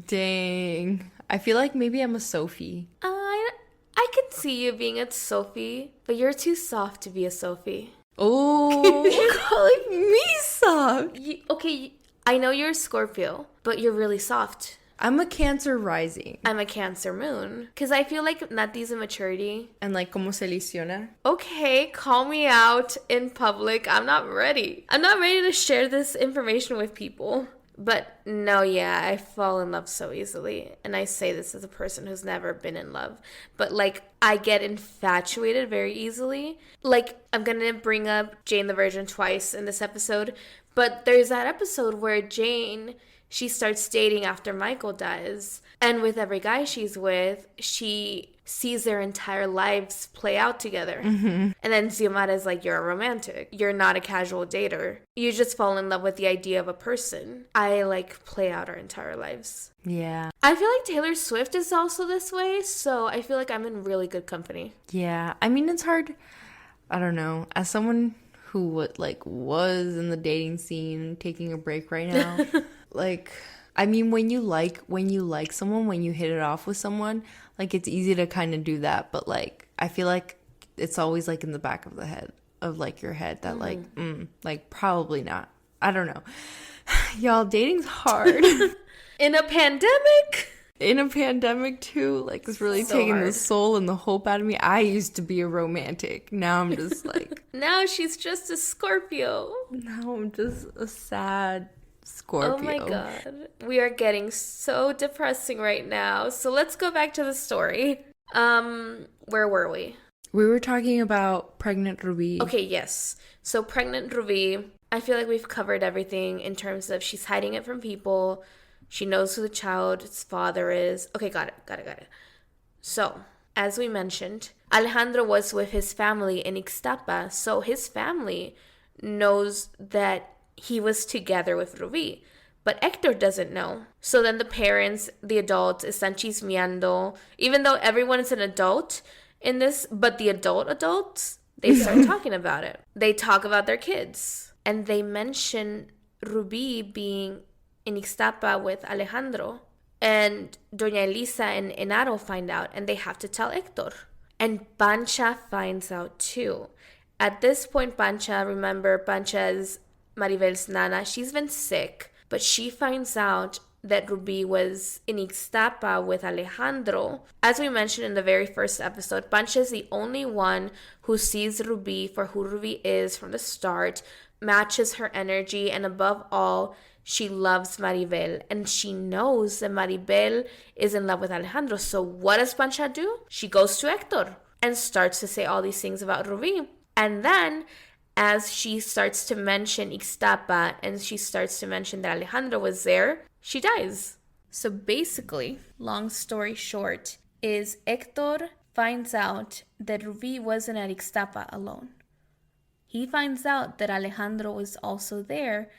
Dang. I feel like maybe I'm a Sophie. I could see you being a Sophie, but you're too soft to be a Sophie. Oh, you're calling me soft. Okay, I know you're a Scorpio, but you're really soft. I'm a Cancer rising. I'm a Cancer moon. Because I feel like Nati's immaturity. And como se lesiona. Okay, call me out in public. I'm not ready. I'm not ready to share this information with people. But no, yeah, I fall in love so easily. And I say this as a person who's never been in love. But I get infatuated very easily. I'm gonna bring up Jane the Virgin twice in this episode. But there's that episode where Jane, she starts dating after Michael dies. And with every guy she's with, she sees their entire lives play out together. Mm-hmm. And then Xiomara's you're a romantic. You're not a casual dater. You just fall in love with the idea of a person. I play out our entire lives. Yeah. I feel like Taylor Swift is also this way, so I feel like I'm in really good company. Yeah. I mean, it's hard. I don't know. As someone who was in the dating scene, taking a break right now, when you like someone, when you hit it off with someone, it's easy to kind of do that. But I feel like it's always in the back of the head of your head that probably not. I don't know. Y'all, dating's hard. In a pandemic. In a pandemic too, it's really so taking hard. The soul and the hope out of me. I used to be a romantic. Now I'm just Now she's just a Scorpio. Now I'm just a sad Scorpio. Oh my God. We are getting so depressing right now. So let's go back to the story. Where were we? We were talking about pregnant Rubi. Okay, yes. So pregnant Rubi, I feel like we've covered everything in terms of she's hiding it from people. She knows who the child's father is. Okay, got it. So, as we mentioned, Alejandro was with his family in Ixtapa. So his family knows that he was together with Rubi. But Hector doesn't know. So then the parents, the adults, están chismeando. Even though everyone is an adult in this, but the adults, they start talking about it. They talk about their kids. And they mention Rubi being in Ixtapa with Alejandro. And Doña Elisa and Enaro find out, and they have to tell Hector. And Pancha finds out too. At this point, Pancha is Maribel's nana, she's been sick, but she finds out that Rubi was in Ixtapa with Alejandro. As we mentioned in the very first episode, Pancha is the only one who sees Rubi for who Rubi is from the start, matches her energy, and above all, she loves Maribel, and she knows that Maribel is in love with Alejandro. So what does Pancha do? She goes to Hector and starts to say all these things about Rubi. And then, as she starts to mention Ixtapa and she starts to mention that Alejandro was there, she dies. So basically, long story short, is Hector finds out that Rubi wasn't at Ixtapa alone. He finds out that Alejandro was also there,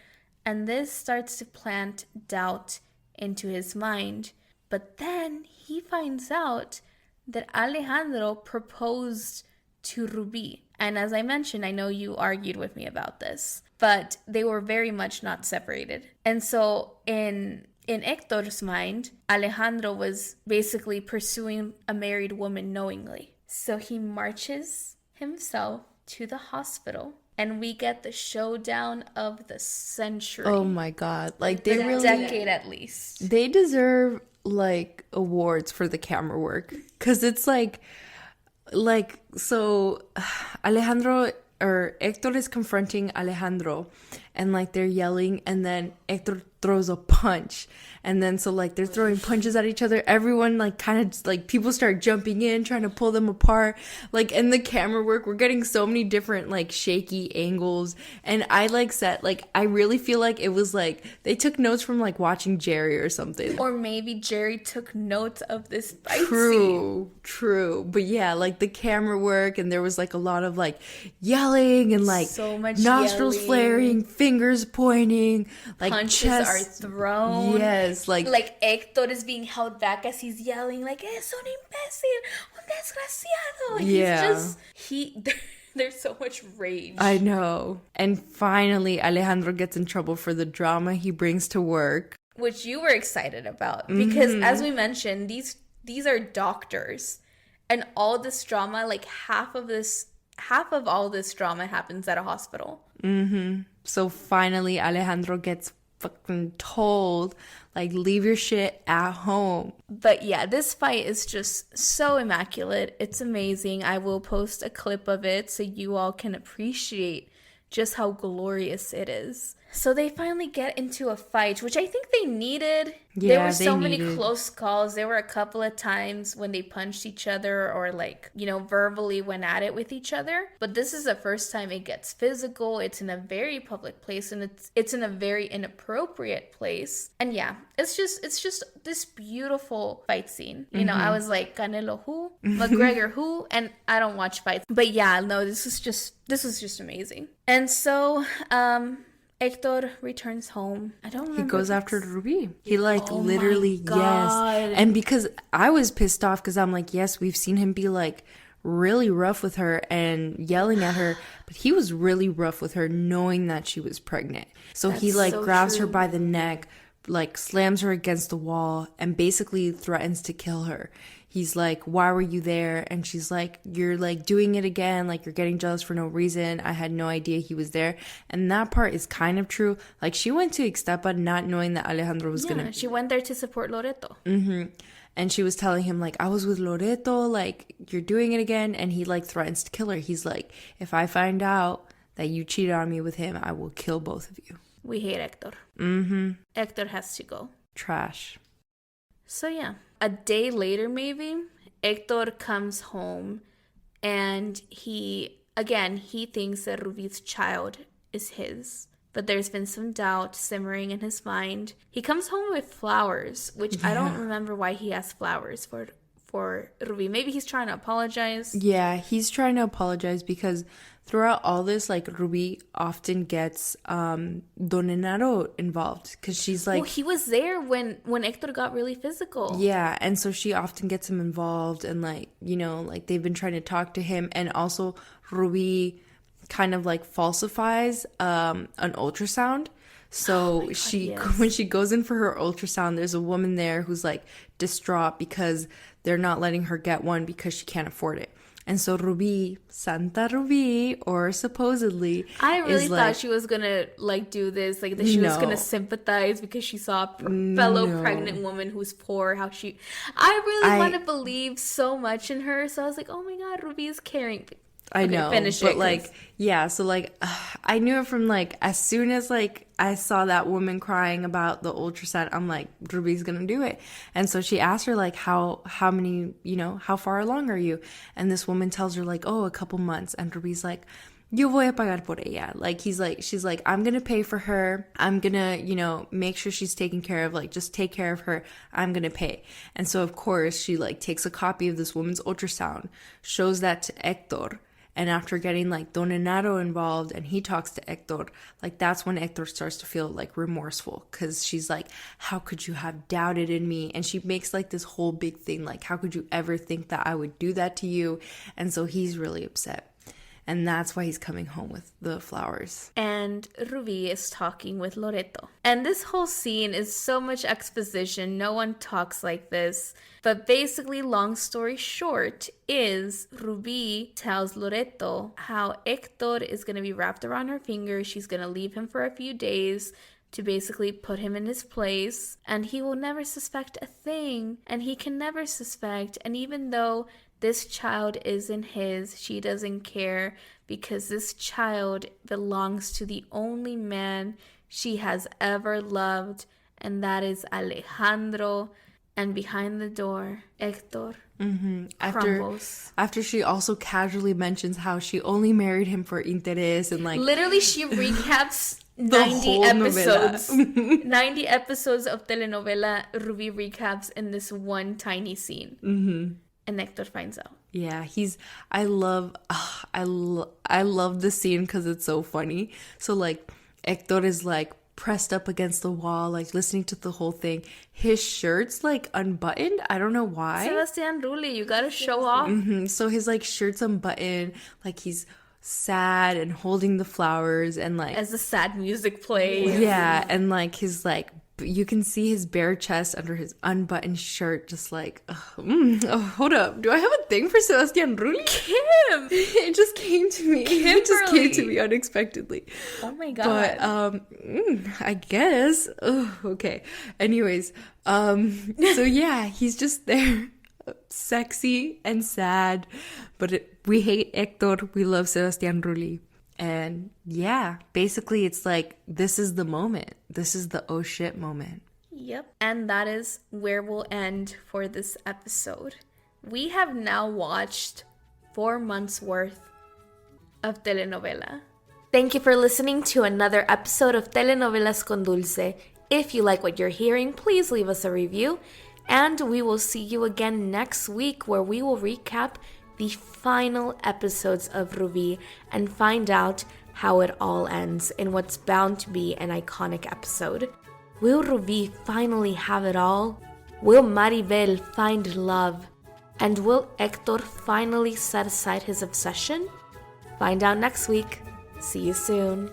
and this starts to plant doubt into his mind. But then he finds out that Alejandro proposed to Rubi. And as I mentioned, I know you argued with me about this, but they were very much not separated. And so in Hector's mind, Alejandro was basically pursuing a married woman knowingly. So he marches himself to the hospital, and we get the showdown of the century. Oh my God. Like, they really... decade at least. They deserve, like, awards for the camera work. Because it's like, so Alejandro, or Hector is confronting Alejandro, and, like, they're yelling, and then Hector throws a punch. And then, so, like, they're throwing punches at each other. Everyone, like, kind of, like, people start jumping in, trying to pull them apart. Like, in the camera work, we're getting so many different, like, shaky angles. And I, like, said, like, I really feel like it was, like, they took notes from, like, watching Jerry or something. Or maybe Jerry took notes of this fight scene. True. But, yeah, like, the camera work, and there was, like, a lot of, like, yelling and, like, so much nostrils yelling. Flaring, fingers pointing, like, punches chest are thrown. Yes, like Hector is being held back as he's yelling, like, es un imbécil, un desgraciado. Yeah. There's so much rage. I know. And finally, Alejandro gets in trouble for the drama he brings to work, which you were excited about because, as we mentioned, these are doctors, and all this drama, like half of all this drama happens at a hospital. So finally, Alejandro gets fucking told, like, leave your shit at home. But yeah, this fight is just so immaculate. It's amazing. I will post a clip of it so you all can appreciate just how glorious it is. So they finally get into a fight, which I think they needed. Yeah, there were so many close calls. There were a couple of times when they punched each other or, like, you know, verbally went at it with each other. But this is the first time it gets physical. It's in a very public place, and it's in a very inappropriate place. And yeah, it's just this beautiful fight scene. You know, I was like, Canelo who? McGregor who? And I don't watch fights. But yeah, no, this was just amazing. And so, Hector returns home. I don't remember. He goes after Rubi. He, like, literally, yes. And because I was pissed off because I'm like, yes, we've seen him be, like, really rough with her and yelling at her. But he was really rough with her knowing that she was pregnant. So he, like, grabs her by the neck, like, slams her against the wall, and basically threatens to kill her. He's like, why were you there? And she's like, you're, like, doing it again. Like, you're getting jealous for no reason. I had no idea he was there. And that part is kind of true. Like, she went to Ixtapa not knowing that Alejandro was going to... she went there to support Loreto. And she was telling him, like, I was with Loreto. Like, you're doing it again. And he, like, threatens to kill her. He's like, if I find out that you cheated on me with him, I will kill both of you. We hate Hector. Hector has to go. Trash. So yeah, a day later maybe, Hector comes home and he thinks that Rubi's child is his. But there's been some doubt simmering in his mind. He comes home with flowers, which I don't remember why he has flowers for Rubi. Maybe he's trying to apologize. Yeah, he's trying to apologize because throughout all this, like, Rubi often gets Don Enaro involved because she's like... Well, he was there when Hector got really physical. Yeah, and so she often gets him involved and, like, you know, like, they've been trying to talk to him. And also Rubi kind of, like, falsifies an ultrasound. So when she goes in for her ultrasound, there's a woman there who's, like, distraught because they're not letting her get one because she can't afford it. And so Rubi, Santa Rubi, or supposedly, I really is thought like, she was gonna like do this, like that she was No. gonna sympathize because she saw a fellow No. pregnant woman who's poor. I really want to believe so much in her, so I was like, oh my god, Rubi is caring. I Okay, know, finish but it, 'cause- like, yeah, so like, I knew it from like, as soon as like I saw that woman crying about the ultrasound, I'm like, Ruby's gonna do it. And so she asked her like, how many, how far along are you? And this woman tells her like, oh, a couple months. And Ruby's like, yo voy a pagar por ella. Like, she's like, I'm gonna pay for her. I'm gonna, make sure she's taken care of. Like, just take care of her. I'm gonna pay. And so of course she like takes a copy of this woman's ultrasound, shows that to Hector. And after getting like Don Enaro involved and he talks to Hector, like that's when Hector starts to feel like remorseful because she's like, how could you have doubted in me? And she makes like this whole big thing, like, how could you ever think that I would do that to you? And so he's really upset. And that's why he's coming home with the flowers. And Rubi is talking with Loreto. And this whole scene is so much exposition. No one talks like this. But basically, long story short, is Rubi tells Loreto how Hector is going to be wrapped around her finger. She's going to leave him for a few days to basically put him in his place. And he will never suspect a thing. And he can never suspect. And even though this child isn't his, she doesn't care because this child belongs to the only man she has ever loved, and that is Alejandro. And behind the door, Hector crumbles. After she also casually mentions how she only married him for interés and like... Literally, she recaps The 90 whole episodes. novela. 90 episodes of telenovela. Rubi recaps in this one tiny scene. Mm-hmm. And Hector finds out. Yeah, I love the scene because it's so funny. So like Hector is like pressed up against the wall, like listening to the whole thing. His shirt's like unbuttoned. I don't know why. Sebastian Rulli, you gotta show off. So his like shirt's unbuttoned, like he's sad and holding the flowers and like As the sad music plays. yeah, and like his like you can see his bare chest under his unbuttoned shirt, just like, hold up. Do I have a thing for Sebastian Rulli? Kim! It just came to me. It just came to me unexpectedly. Oh my god. But, I guess. Okay. Anyways, so yeah, he's just there. Sexy and sad. But we hate Hector. We love Sebastian Rulli. And yeah, basically it's like, this is the moment. This is the oh shit moment. Yep. And that is where we'll end for this episode. We have now watched 4 months worth of telenovela. Thank you for listening to another episode of Telenovelas con Dulce. If you like what you're hearing, please leave us a review. And we will see you again next week where we will recap the final episodes of Rubi and find out how it all ends in what's bound to be an iconic episode. Will Rubi finally have it all? Will Maribel find love? And will Hector finally set aside his obsession? Find out next week. See you soon.